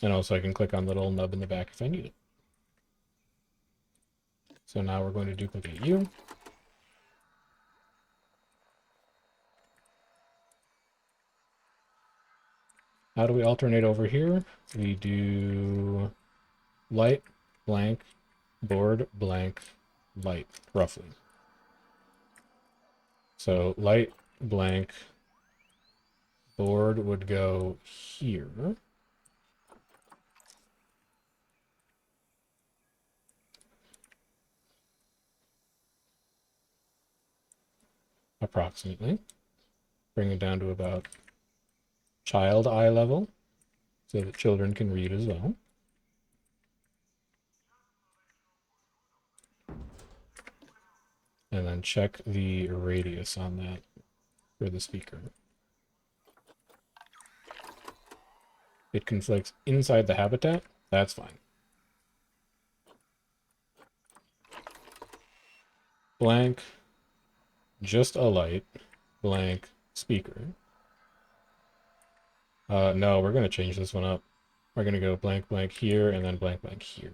And also I can click on the little nub in the back if I need it. So now we're going to duplicate you. How do we alternate over here? We do light, blank, board, blank, light, roughly. So light, blank, board would go here. Approximately. Bring it down to about child eye level, so that children can read as well. And then check the radius on that for the speaker. It conflicts inside the habitat, that's fine. Blank, just a light, blank, speaker. No, we're going to change this one up. We're going to go blank, blank here, and then blank, blank here.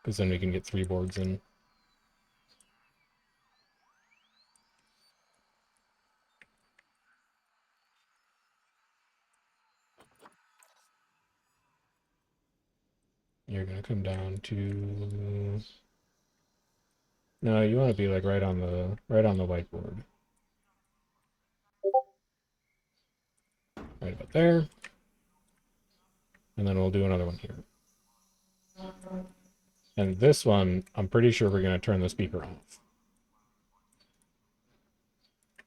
Because then we can get 3 boards in. you're gonna come down to... No, you want to be like right on the whiteboard. Right about there. And then we'll do another one here. And this one, I'm pretty sure we're going to turn the speaker off.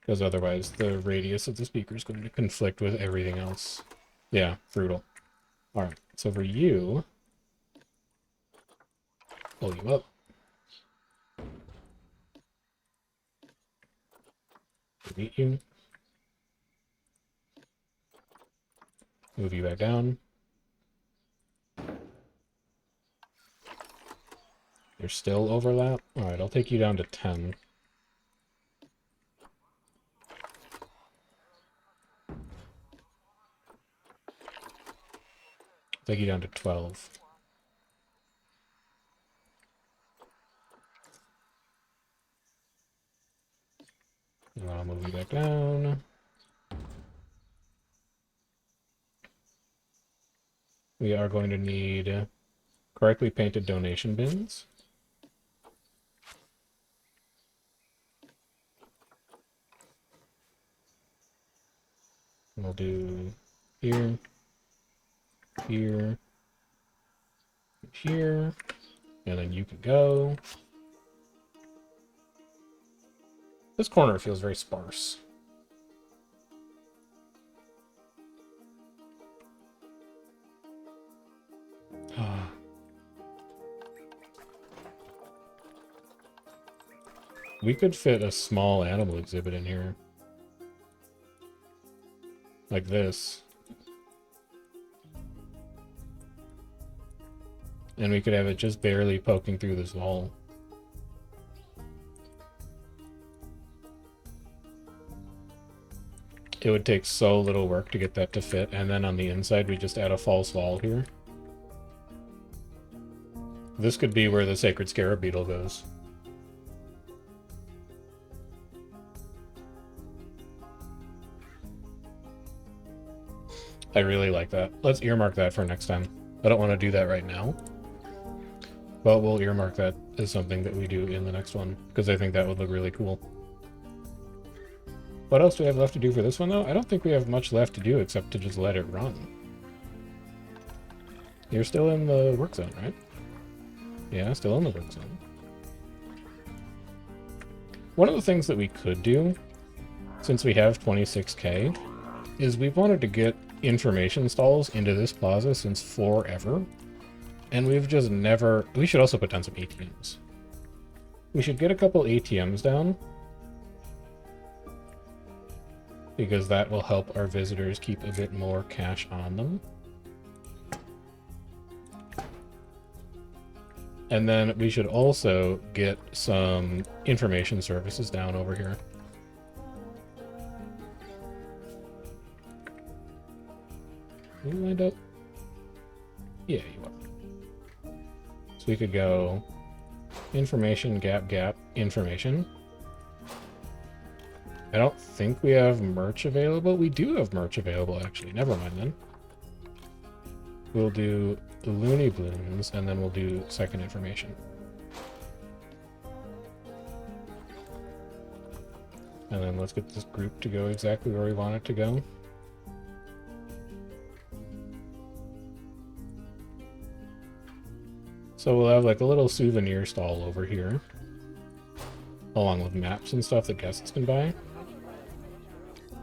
Because otherwise the radius of the speaker is going to conflict with everything else. Yeah, brutal. Alright, so for you, pull you up. Delete you. Move you back down. There's still overlap. Alright, I'll take you down to 10. Take you down to 12. And I'll move you back down. We are going to need correctly painted donation bins. We'll do here, here, here, and then you can go. This corner feels very sparse. We could fit a small animal exhibit in here. Like this. And we could have it just barely poking through this wall. It would take so little work to get that to fit, and then on the inside we just add a false wall here. This could be where the sacred scarab beetle goes. I really like that. Let's earmark that for next time. I don't want to do that right now. But we'll earmark that as something that we do in the next one, because I think that would look really cool. What else do we have left to do for this one, though? I don't think we have much left to do except to just let it run. You're still in the work zone, right? Yeah, still in the work zone. One of the things that we could do, since we have 26k, is we've wanted to get information stalls into this plaza since forever. And we've just never... We should also put down some ATMs. We should get a couple ATMs down, because that will help our visitors keep a bit more cash on them. And then we should also get some information services down over here. Are you lined up? Yeah, you are. So we could go information, gap, information. I don't think we have merch available. We do have merch available, actually. Never mind then. We'll do Looney Blooms, and then we'll do second information. And then let's get this group to go exactly where we want it to go. So we'll have like a little souvenir stall over here, along with maps and stuff that guests can buy.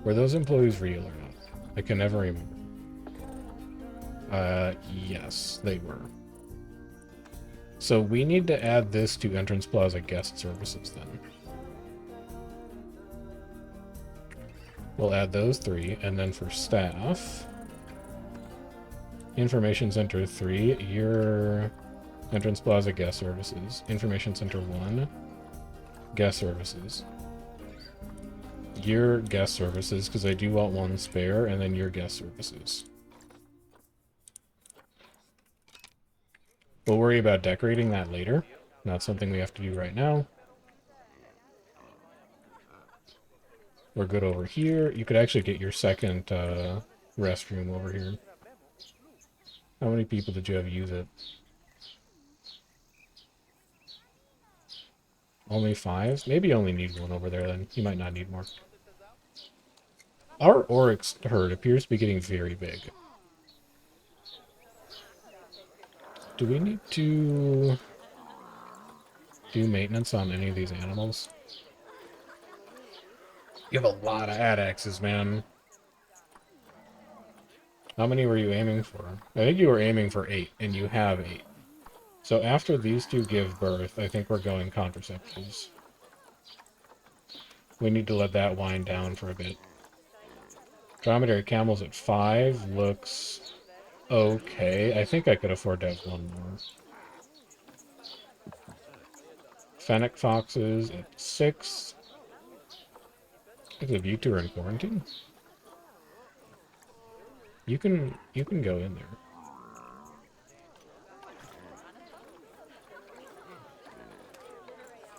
Were those employees real or not? I can never remember. Yes, they were. So we need to add this to Entrance Plaza guest services then. We'll add those 3, and then for staff, Information Center 3, your Entrance Plaza guest services. Information Center 1, guest services. Your guest services, because I do want 1 spare, and then your guest services. We'll worry about decorating that later. Not something we have to do right now. We're good over here. You could actually get your second restroom over here. How many people did you have use it? Only 5? Maybe you only need 1 over there then. You might not need more. Our Oryx herd appears to be getting very big. Do we need to do maintenance on any of these animals? You have a lot of Adaxes, man. How many were you aiming for? I think you were aiming for 8, and you have 8. So after these two give birth, I think we're going contraceptives. We need to let that wind down for a bit. Dromedary camels at 5 looks okay. I think I could afford to have 1 more. Fennec Foxes at 6. I think you two are in quarantine. You can go in there.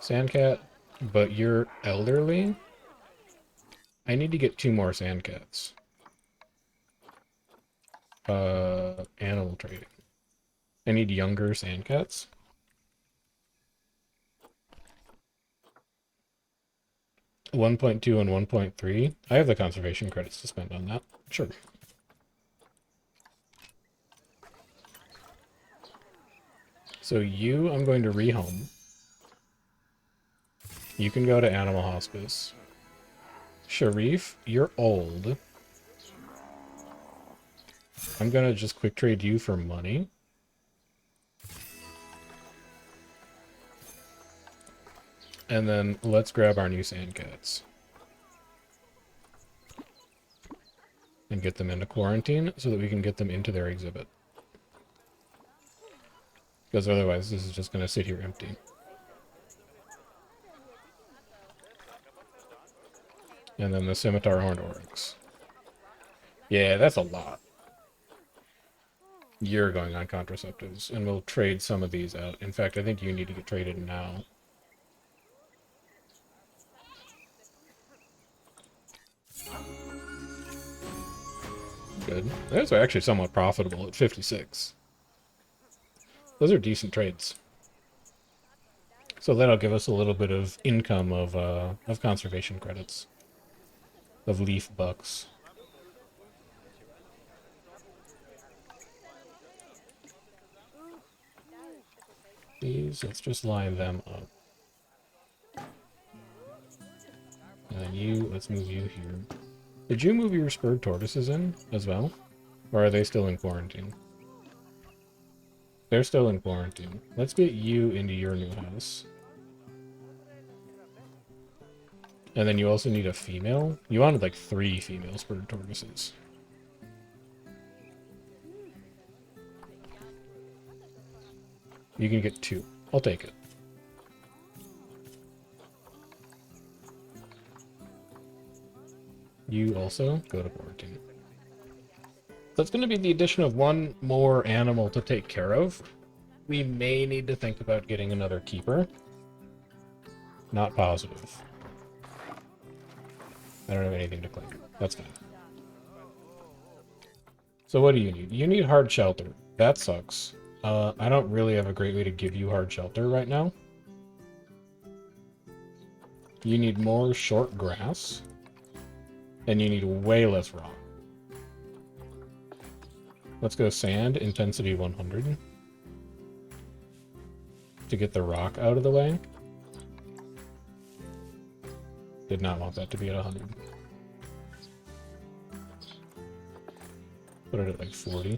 Sandcat, but you're elderly? I need to get 2 more sandcats. Animal trading. I need younger sandcats. .2 and 1.3. I have the conservation credits to spend on that. Sure. So you, I'm going to rehome. You can go to Animal Hospice. Sharif, you're old. I'm gonna just quick trade you for money. And then let's grab our new sandcats. And get them into quarantine so that we can get them into their exhibit. Because otherwise this is just gonna sit here empty. And then the Scimitar Horned Oryx. Yeah, that's a lot. You're going on contraceptives, and we'll trade some of these out. In fact, I think you need to get traded now. Good. Those are actually somewhat profitable at 56. Those are decent trades. So that'll give us a little bit of income of conservation credits. Of leaf bucks. These, let's just line them up. And then you, let's move you here. Did you move your spurred tortoises in as well? Or are they still in quarantine? They're still in quarantine. Let's get you into your new house. And then you also need a female. You wanted like 3 female spurred tortoises. You can get 2. I'll take it. You also go to quarantine. That's going to be the addition of 1 more animal to take care of. We may need to think about getting another keeper. Not positive. I don't have anything to claim. That's fine. So what do you need? You need hard shelter. That sucks. I don't really have a great way to give you hard shelter right now. You need more short grass. And you need way less rock. Let's go sand, intensity 100. To get the rock out of the way. Did not want that to be at 100. Put it at like 40.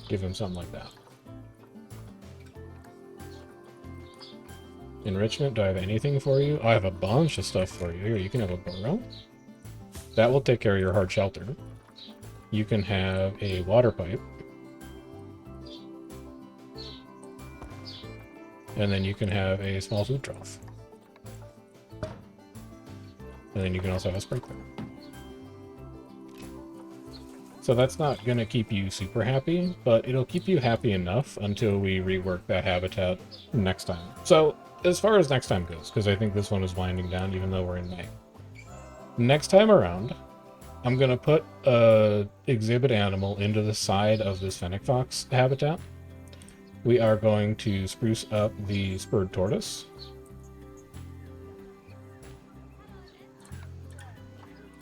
Give him something like that. Enrichment, do I have anything for you? I have a bunch of stuff for you. Here, you can have a burrow. That will take care of your hard shelter. You can have a water pipe. And then you can have a small food trough. And then you can also have a sprinkler. So that's not going to keep you super happy, but it'll keep you happy enough until we rework that habitat next time. So as far as next time goes, because I think this one is winding down even though we're in May. Next time around, I'm going to put a exhibit animal into the side of this Fennec Fox habitat. We are going to spruce up the spurred tortoise.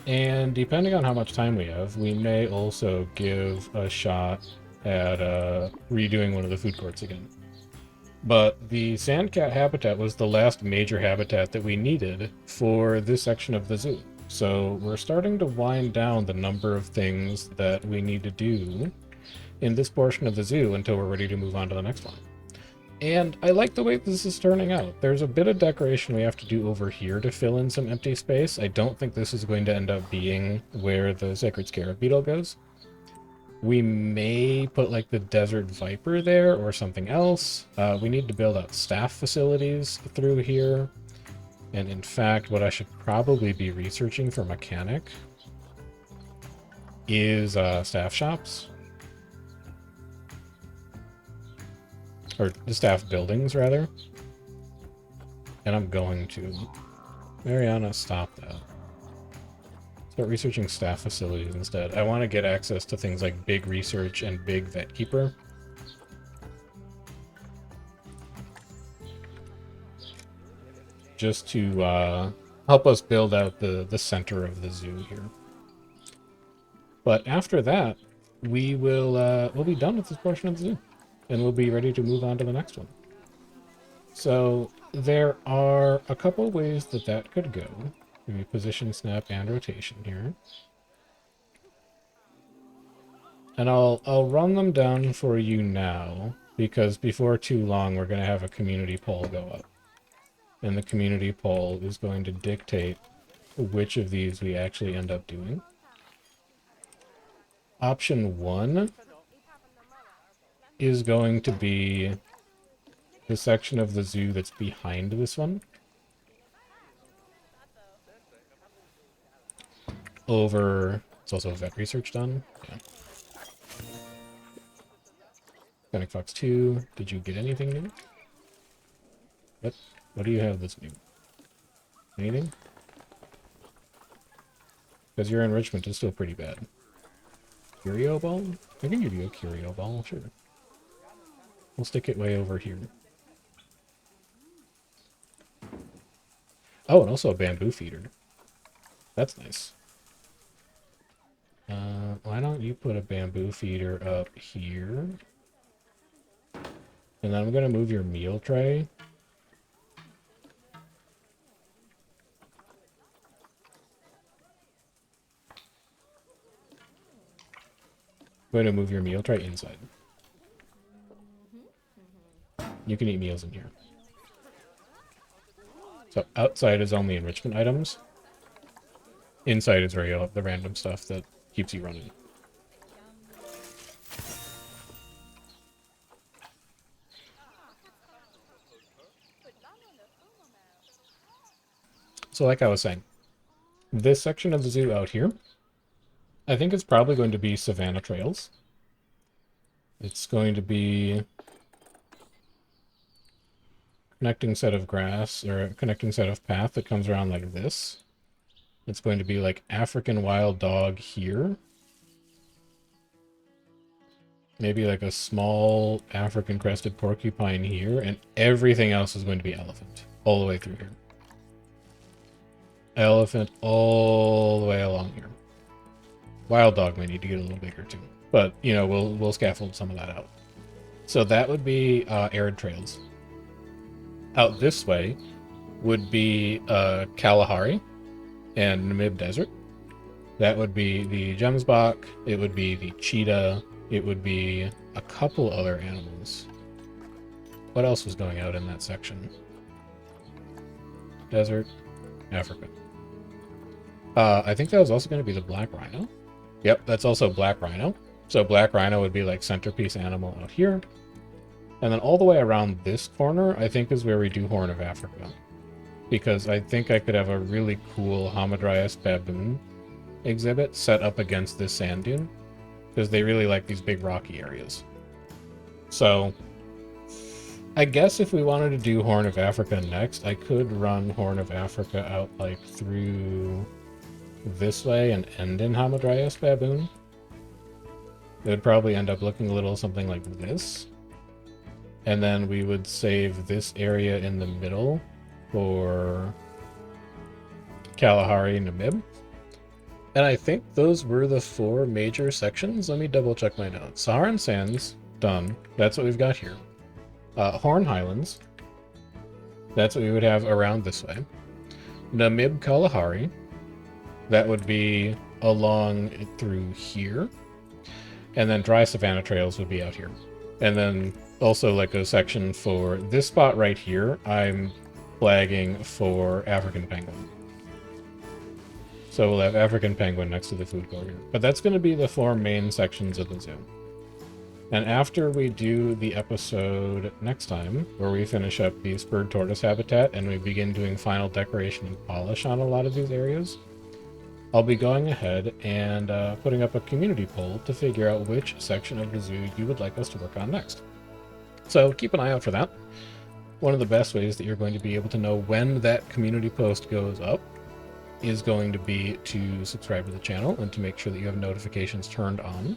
And depending on how much time we have, we may also give a shot at redoing one of the food courts again. But the sandcat habitat was the last major habitat that we needed for this section of the zoo. So we're starting to wind down the number of things that we need to do in this portion of the zoo until we're ready to move on to the next one. And I like the way this is turning out. There's a bit of decoration we have to do over here to fill in some empty space. I don't think this is going to end up being where the Sacred Scarab Beetle goes. We may put like the Desert Viper there or something else. We need to build out staff facilities through here. And in fact, what I should probably be researching for mechanic is staff shops. Or the staff buildings, rather. And I'm going to... Mariana, stop that. Start researching staff facilities instead. I want to get access to things like big research and big vet keeper. Just to help us build out the center of the zoo here. But after that, we'll be done with this portion of the zoo. And we'll be ready to move on to the next one. So there are a couple ways that could go. Give me position, snap, and rotation here. And I'll run them down for you now, because before too long we're going to have a community poll go up. And the community poll is going to dictate which of these we actually end up doing. Option 1 is going to be the section of the zoo that's behind this one. Over... It's also vet research done. Yeah. Fennec Fox 2. Did you get anything new? What do you have that's new? Anything? Because your enrichment is still pretty bad. Curio ball? I can give you a curio ball, sure. We'll stick it way over here. Oh, and also a bamboo feeder. That's nice. Why don't you put a bamboo feeder up here? And then I'm going to move your meal tray. I'm going to move your meal tray inside. You can eat meals in here. So outside is only enrichment items. Inside is where you'll have the random stuff that keeps you running. So like I was saying, this section of the zoo out here, I think it's probably going to be savanna trails. It's going to be connecting set of grass, or a connecting set of path that comes around like this. It's going to be like African wild dog here. Maybe like a small African crested porcupine here, and everything else is going to be elephant all the way through here. Elephant all the way along here. Wild dog may need to get a little bigger too, but you know, we'll scaffold some of that out. So that would be arid trails. Out this way would be Kalahari and Namib Desert. That would be the Gemsbok, it would be the cheetah, it would be a couple other animals. What else was going out in that section? Desert, Africa. I think that was also going to be the black rhino. Yep, that's also black rhino. So black rhino would be like centerpiece animal out here. And then all the way around this corner, I think is where we do Horn of Africa. Because I think I could have a really cool Hamadryas baboon exhibit set up against this sand dune. Because they really like these big rocky areas. So I guess if we wanted to do Horn of Africa next, I could run Horn of Africa out like through this way and end in Hamadryas Baboon, it would probably end up looking a little something like this. And then we would save this area in the middle for Kalahari Namib. And I think those were the 4 major sections. Let me double check my notes. Saharan Sands, done. That's what we've got here. Horn Highlands. That's what we would have around this way. Namib Kalahari. That would be along through here. And then dry savanna trails would be out here. And then also like a section for this spot right here, I'm flagging for African penguin. So we'll have African penguin next to the food court here. But that's going to be the 4 main sections of the zoo. And after we do the episode next time, where we finish up the spurred tortoise habitat and we begin doing final decoration and polish on a lot of these areas, I'll be going ahead and putting up a community poll to figure out which section of the zoo you would like us to work on next. So keep an eye out for that. One of the best ways that you're going to be able to know when that community post goes up is going to be to subscribe to the channel and to make sure that you have notifications turned on.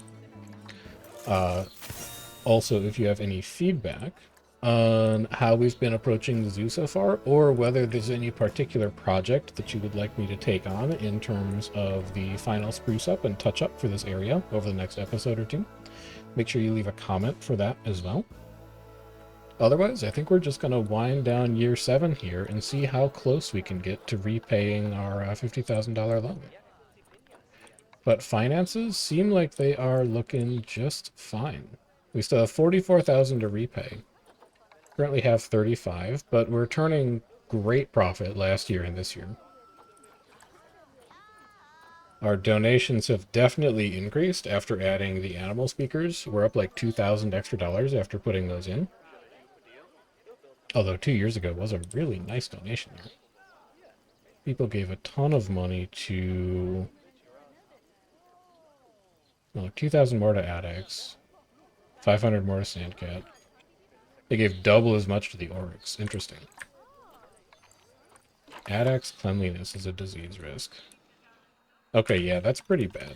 Also, if you have any feedback on how we've been approaching the zoo so far, or whether there's any particular project that you would like me to take on in terms of the final spruce up and touch up for this area over the next episode or 2, make sure you leave a comment for that as well. Otherwise, I think we're just going to wind down year 7 here and see how close we can get to repaying our $50,000 loan. But finances seem like they are looking just fine. We still have $44,000 to repay. Currently have 35, but we're turning great profit last year and this year. Our donations have definitely increased after adding the animal speakers. We're up like $2,000 extra after putting those in. Although 2 years ago was a really nice donation there. People gave a ton of money to... well, 2,000 more to Adex, 500 more to Sandcat. They gave double as much to the Oryx. Interesting. Adex cleanliness is a disease risk. Okay, yeah, that's pretty bad.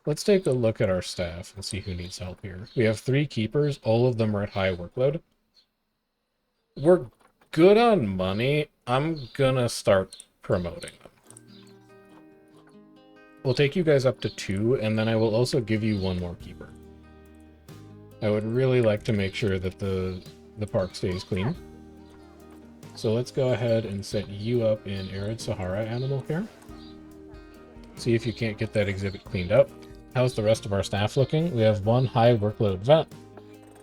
Let's take a look at our staff and see who needs help here. We have 3 keepers. All of them are at high workload. We're good on money. I'm gonna start promoting them. We'll take you guys up to 2, and then I will also give you 1 more keeper. I would really like to make sure that the park stays clean. So let's go ahead and set you up in Arid Sahara Animal Care. See if you can't get that exhibit cleaned up. How's the rest of our staff looking? We have 1 high workload vet.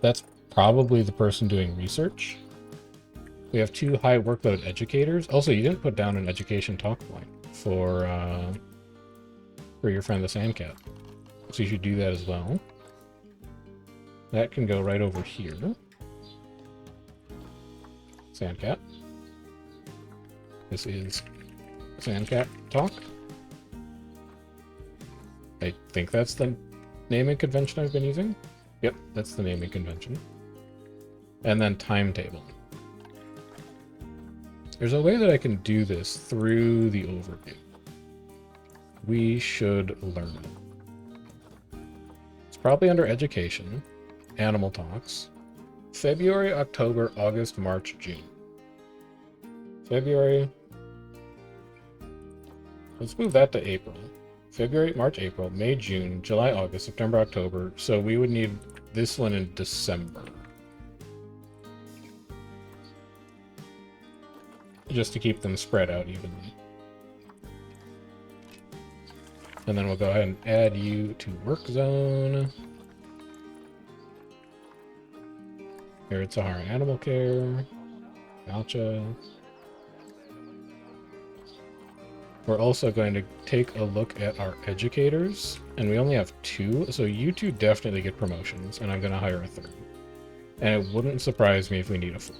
That's probably the person doing research. We have 2 high workload educators. Also, you didn't put down an education talk point for your friend the Sandcat. So you should do that as well. That can go right over here. Sandcat. This is Sandcat talk. I think that's the naming convention I've been using. Yep, that's the naming convention. And then timetable. There's a way that I can do this through the overview. We should learn it. It's probably under education, animal talks, February, October, August, March, June. February. Let's move that to April. February, March, April, May, June, July, August, September, October. So we would need this one in December. Just to keep them spread out evenly. And then we'll go ahead and add you to work zone. Arid Sahara Animal Care. Gotcha. We're also going to take a look at our educators, and we only have 2, so you 2 definitely get promotions, and I'm going to hire a 3rd. And it wouldn't surprise me if we need a 4th.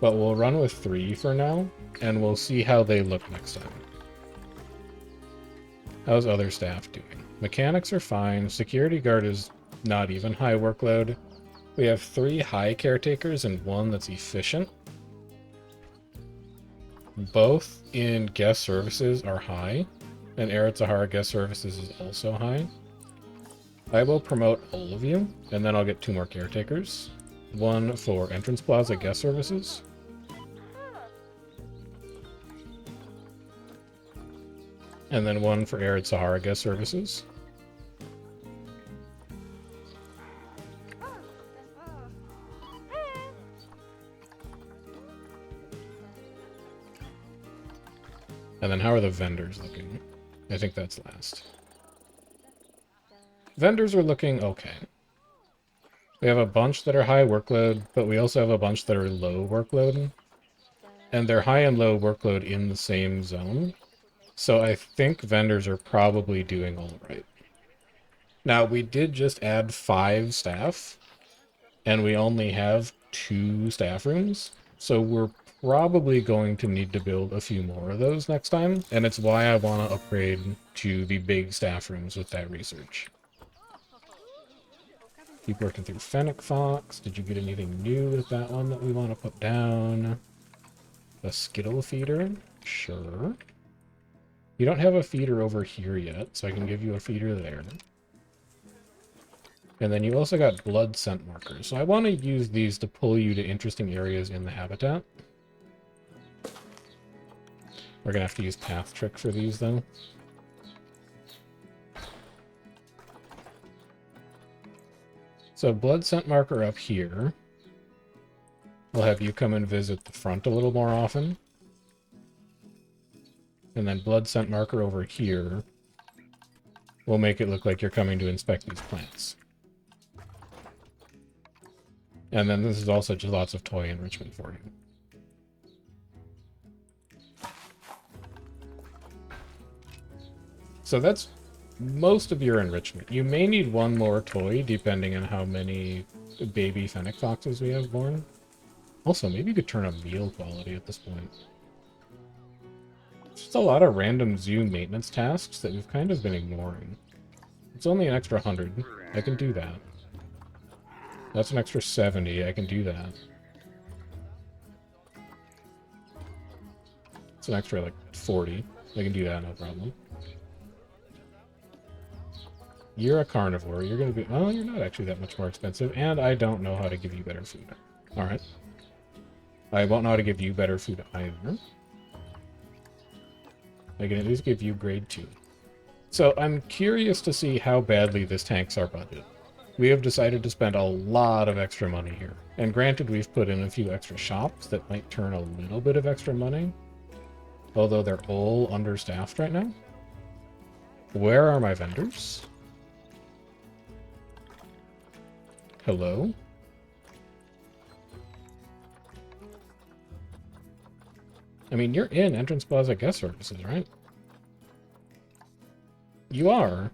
But we'll run with 3 for now, and we'll see how they look next time. How's other staff doing? Mechanics are fine. Security guard is not even high workload. We have 3 high caretakers and 1 that's efficient. both in guest services are high, and Arid Sahara guest services is also high. I will promote all of you, and then I'll get 2 more caretakers. One for Entrance Plaza guest services. And then one for Arid Sahara guest services. And then how are the vendors looking? I think that's last. Vendors are looking okay. We have a bunch that are high workload, but we also have a bunch that are low workload. And they're high and low workload in the same zone. So I think vendors are probably doing all right. Now, we did just add 5 staff, and we only have 2 staff rooms. So we're probably going to need to build a few more of those next time. And it's why I want to upgrade to the big staff rooms with that research. Keep working through Fennec Fox. Did you get anything new with that one that we want to put down? A Skittle feeder? Sure. You don't have a feeder over here yet, so I can give you a feeder there. And then you also got blood scent markers. So I want to use these to pull you to interesting areas in the habitat. We're going to have to use Path Trick for these, though. So blood scent marker up here. We'll have you come and visit the front a little more often. And then blood scent marker over here will make it look like you're coming to inspect these plants. And then this is also just lots of toy enrichment for you. So that's most of your enrichment. You may need 1 more toy, depending on how many baby Fennec Foxes we have born. Also, maybe you could turn up meal quality at this point. It's just a lot of random zoo maintenance tasks that we've kind of been ignoring. It's only an extra 100. I can do that. That's an extra 70. I can do that. It's an extra, like, 40. I can do that, no problem. You're a carnivore. You're going to be... Oh, you're not actually that much more expensive. And I don't know how to give you better food. Alright. I won't know how to give you better food either. I can at least give you grade 2. So I'm curious to see how badly this tanks our budget. We have decided to spend a lot of extra money here. And granted, we've put in a few extra shops that might turn a little bit of extra money. Although they're all understaffed right now. Where are my vendors? Hello? I mean, you're in Entrance Plaza guest services, right? You are.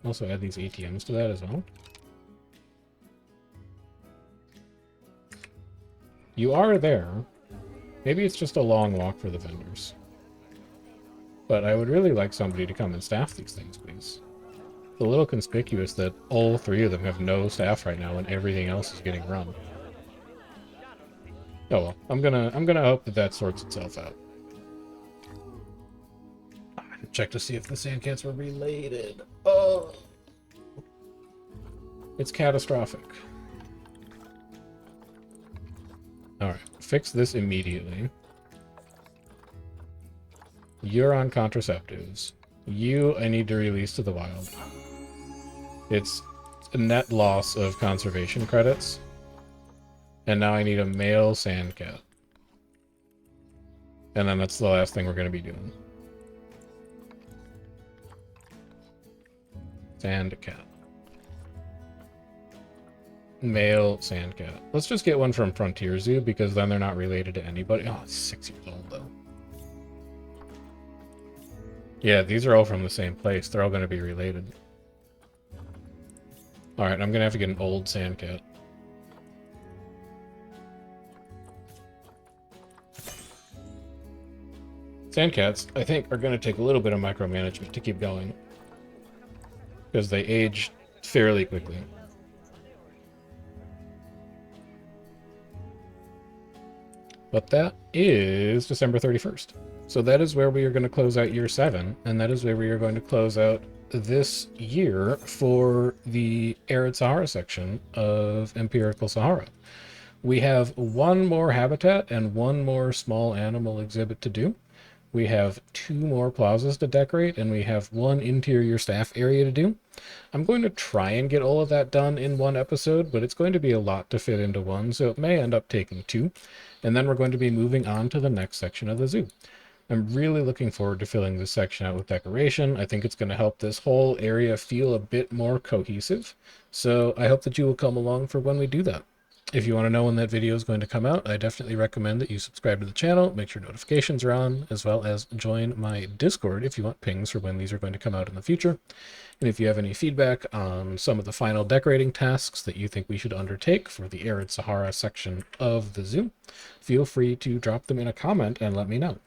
Also add these ATMs to that as well. You are there. Maybe it's just a long walk for the vendors. But I would really like somebody to come and staff these things, please. It's a little conspicuous that all 3 of them have no staff right now and everything else is getting run. Oh well, I'm gonna hope that that sorts itself out. Check to see if the sandcats were related. Oh, it's catastrophic. All right, fix this immediately. You're on contraceptives. You, I need to release to the wild. It's a net loss of conservation credits. And now I need a male sandcat. And then that's the last thing we're going to be doing. Sandcat. Male sandcat. Let's just get one from Frontier Zoo, because then they're not related to anybody. Oh, it's 6 years old, though. Yeah, these are all from the same place. They're all going to be related. Alright, I'm going to have to get an old sandcat. Sandcats, I think, are going to take a little bit of micromanagement to keep going. Because they age fairly quickly. But that is December 31st. So that is where we are going to close out year 7, and that is where we are going to close out this year for the Arid Sahara section of Empirical Sahara. We have one more habitat and one more small animal exhibit to do. We have 2 more plazas to decorate, and we have 1 interior staff area to do. I'm going to try and get all of that done in one episode, but it's going to be a lot to fit into one, so it may end up taking 2. And then we're going to be moving on to the next section of the zoo. I'm really looking forward to filling this section out with decoration. I think it's going to help this whole area feel a bit more cohesive. So I hope that you will come along for when we do that. If you want to know when that video is going to come out, I definitely recommend that you subscribe to the channel, make sure notifications are on, as well as join my Discord if you want pings for when these are going to come out in the future. And if you have any feedback on some of the final decorating tasks that you think we should undertake for the Arid Sahara section of the zoo, feel free to drop them in a comment and let me know.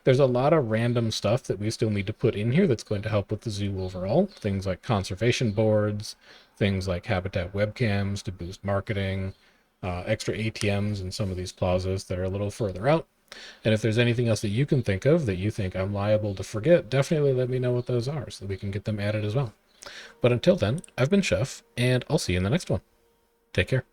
There's a lot of random stuff that we still need to put in here that's going to help with the zoo overall. Things like conservation boards, things like habitat webcams to boost marketing, extra ATMs in some of these plazas that are a little further out. And if there's anything else that you can think of that you think I'm liable to forget, definitely let me know what those are so that we can get them added as well. But until then, I've been Chef, and I'll see you in the next one. Take care.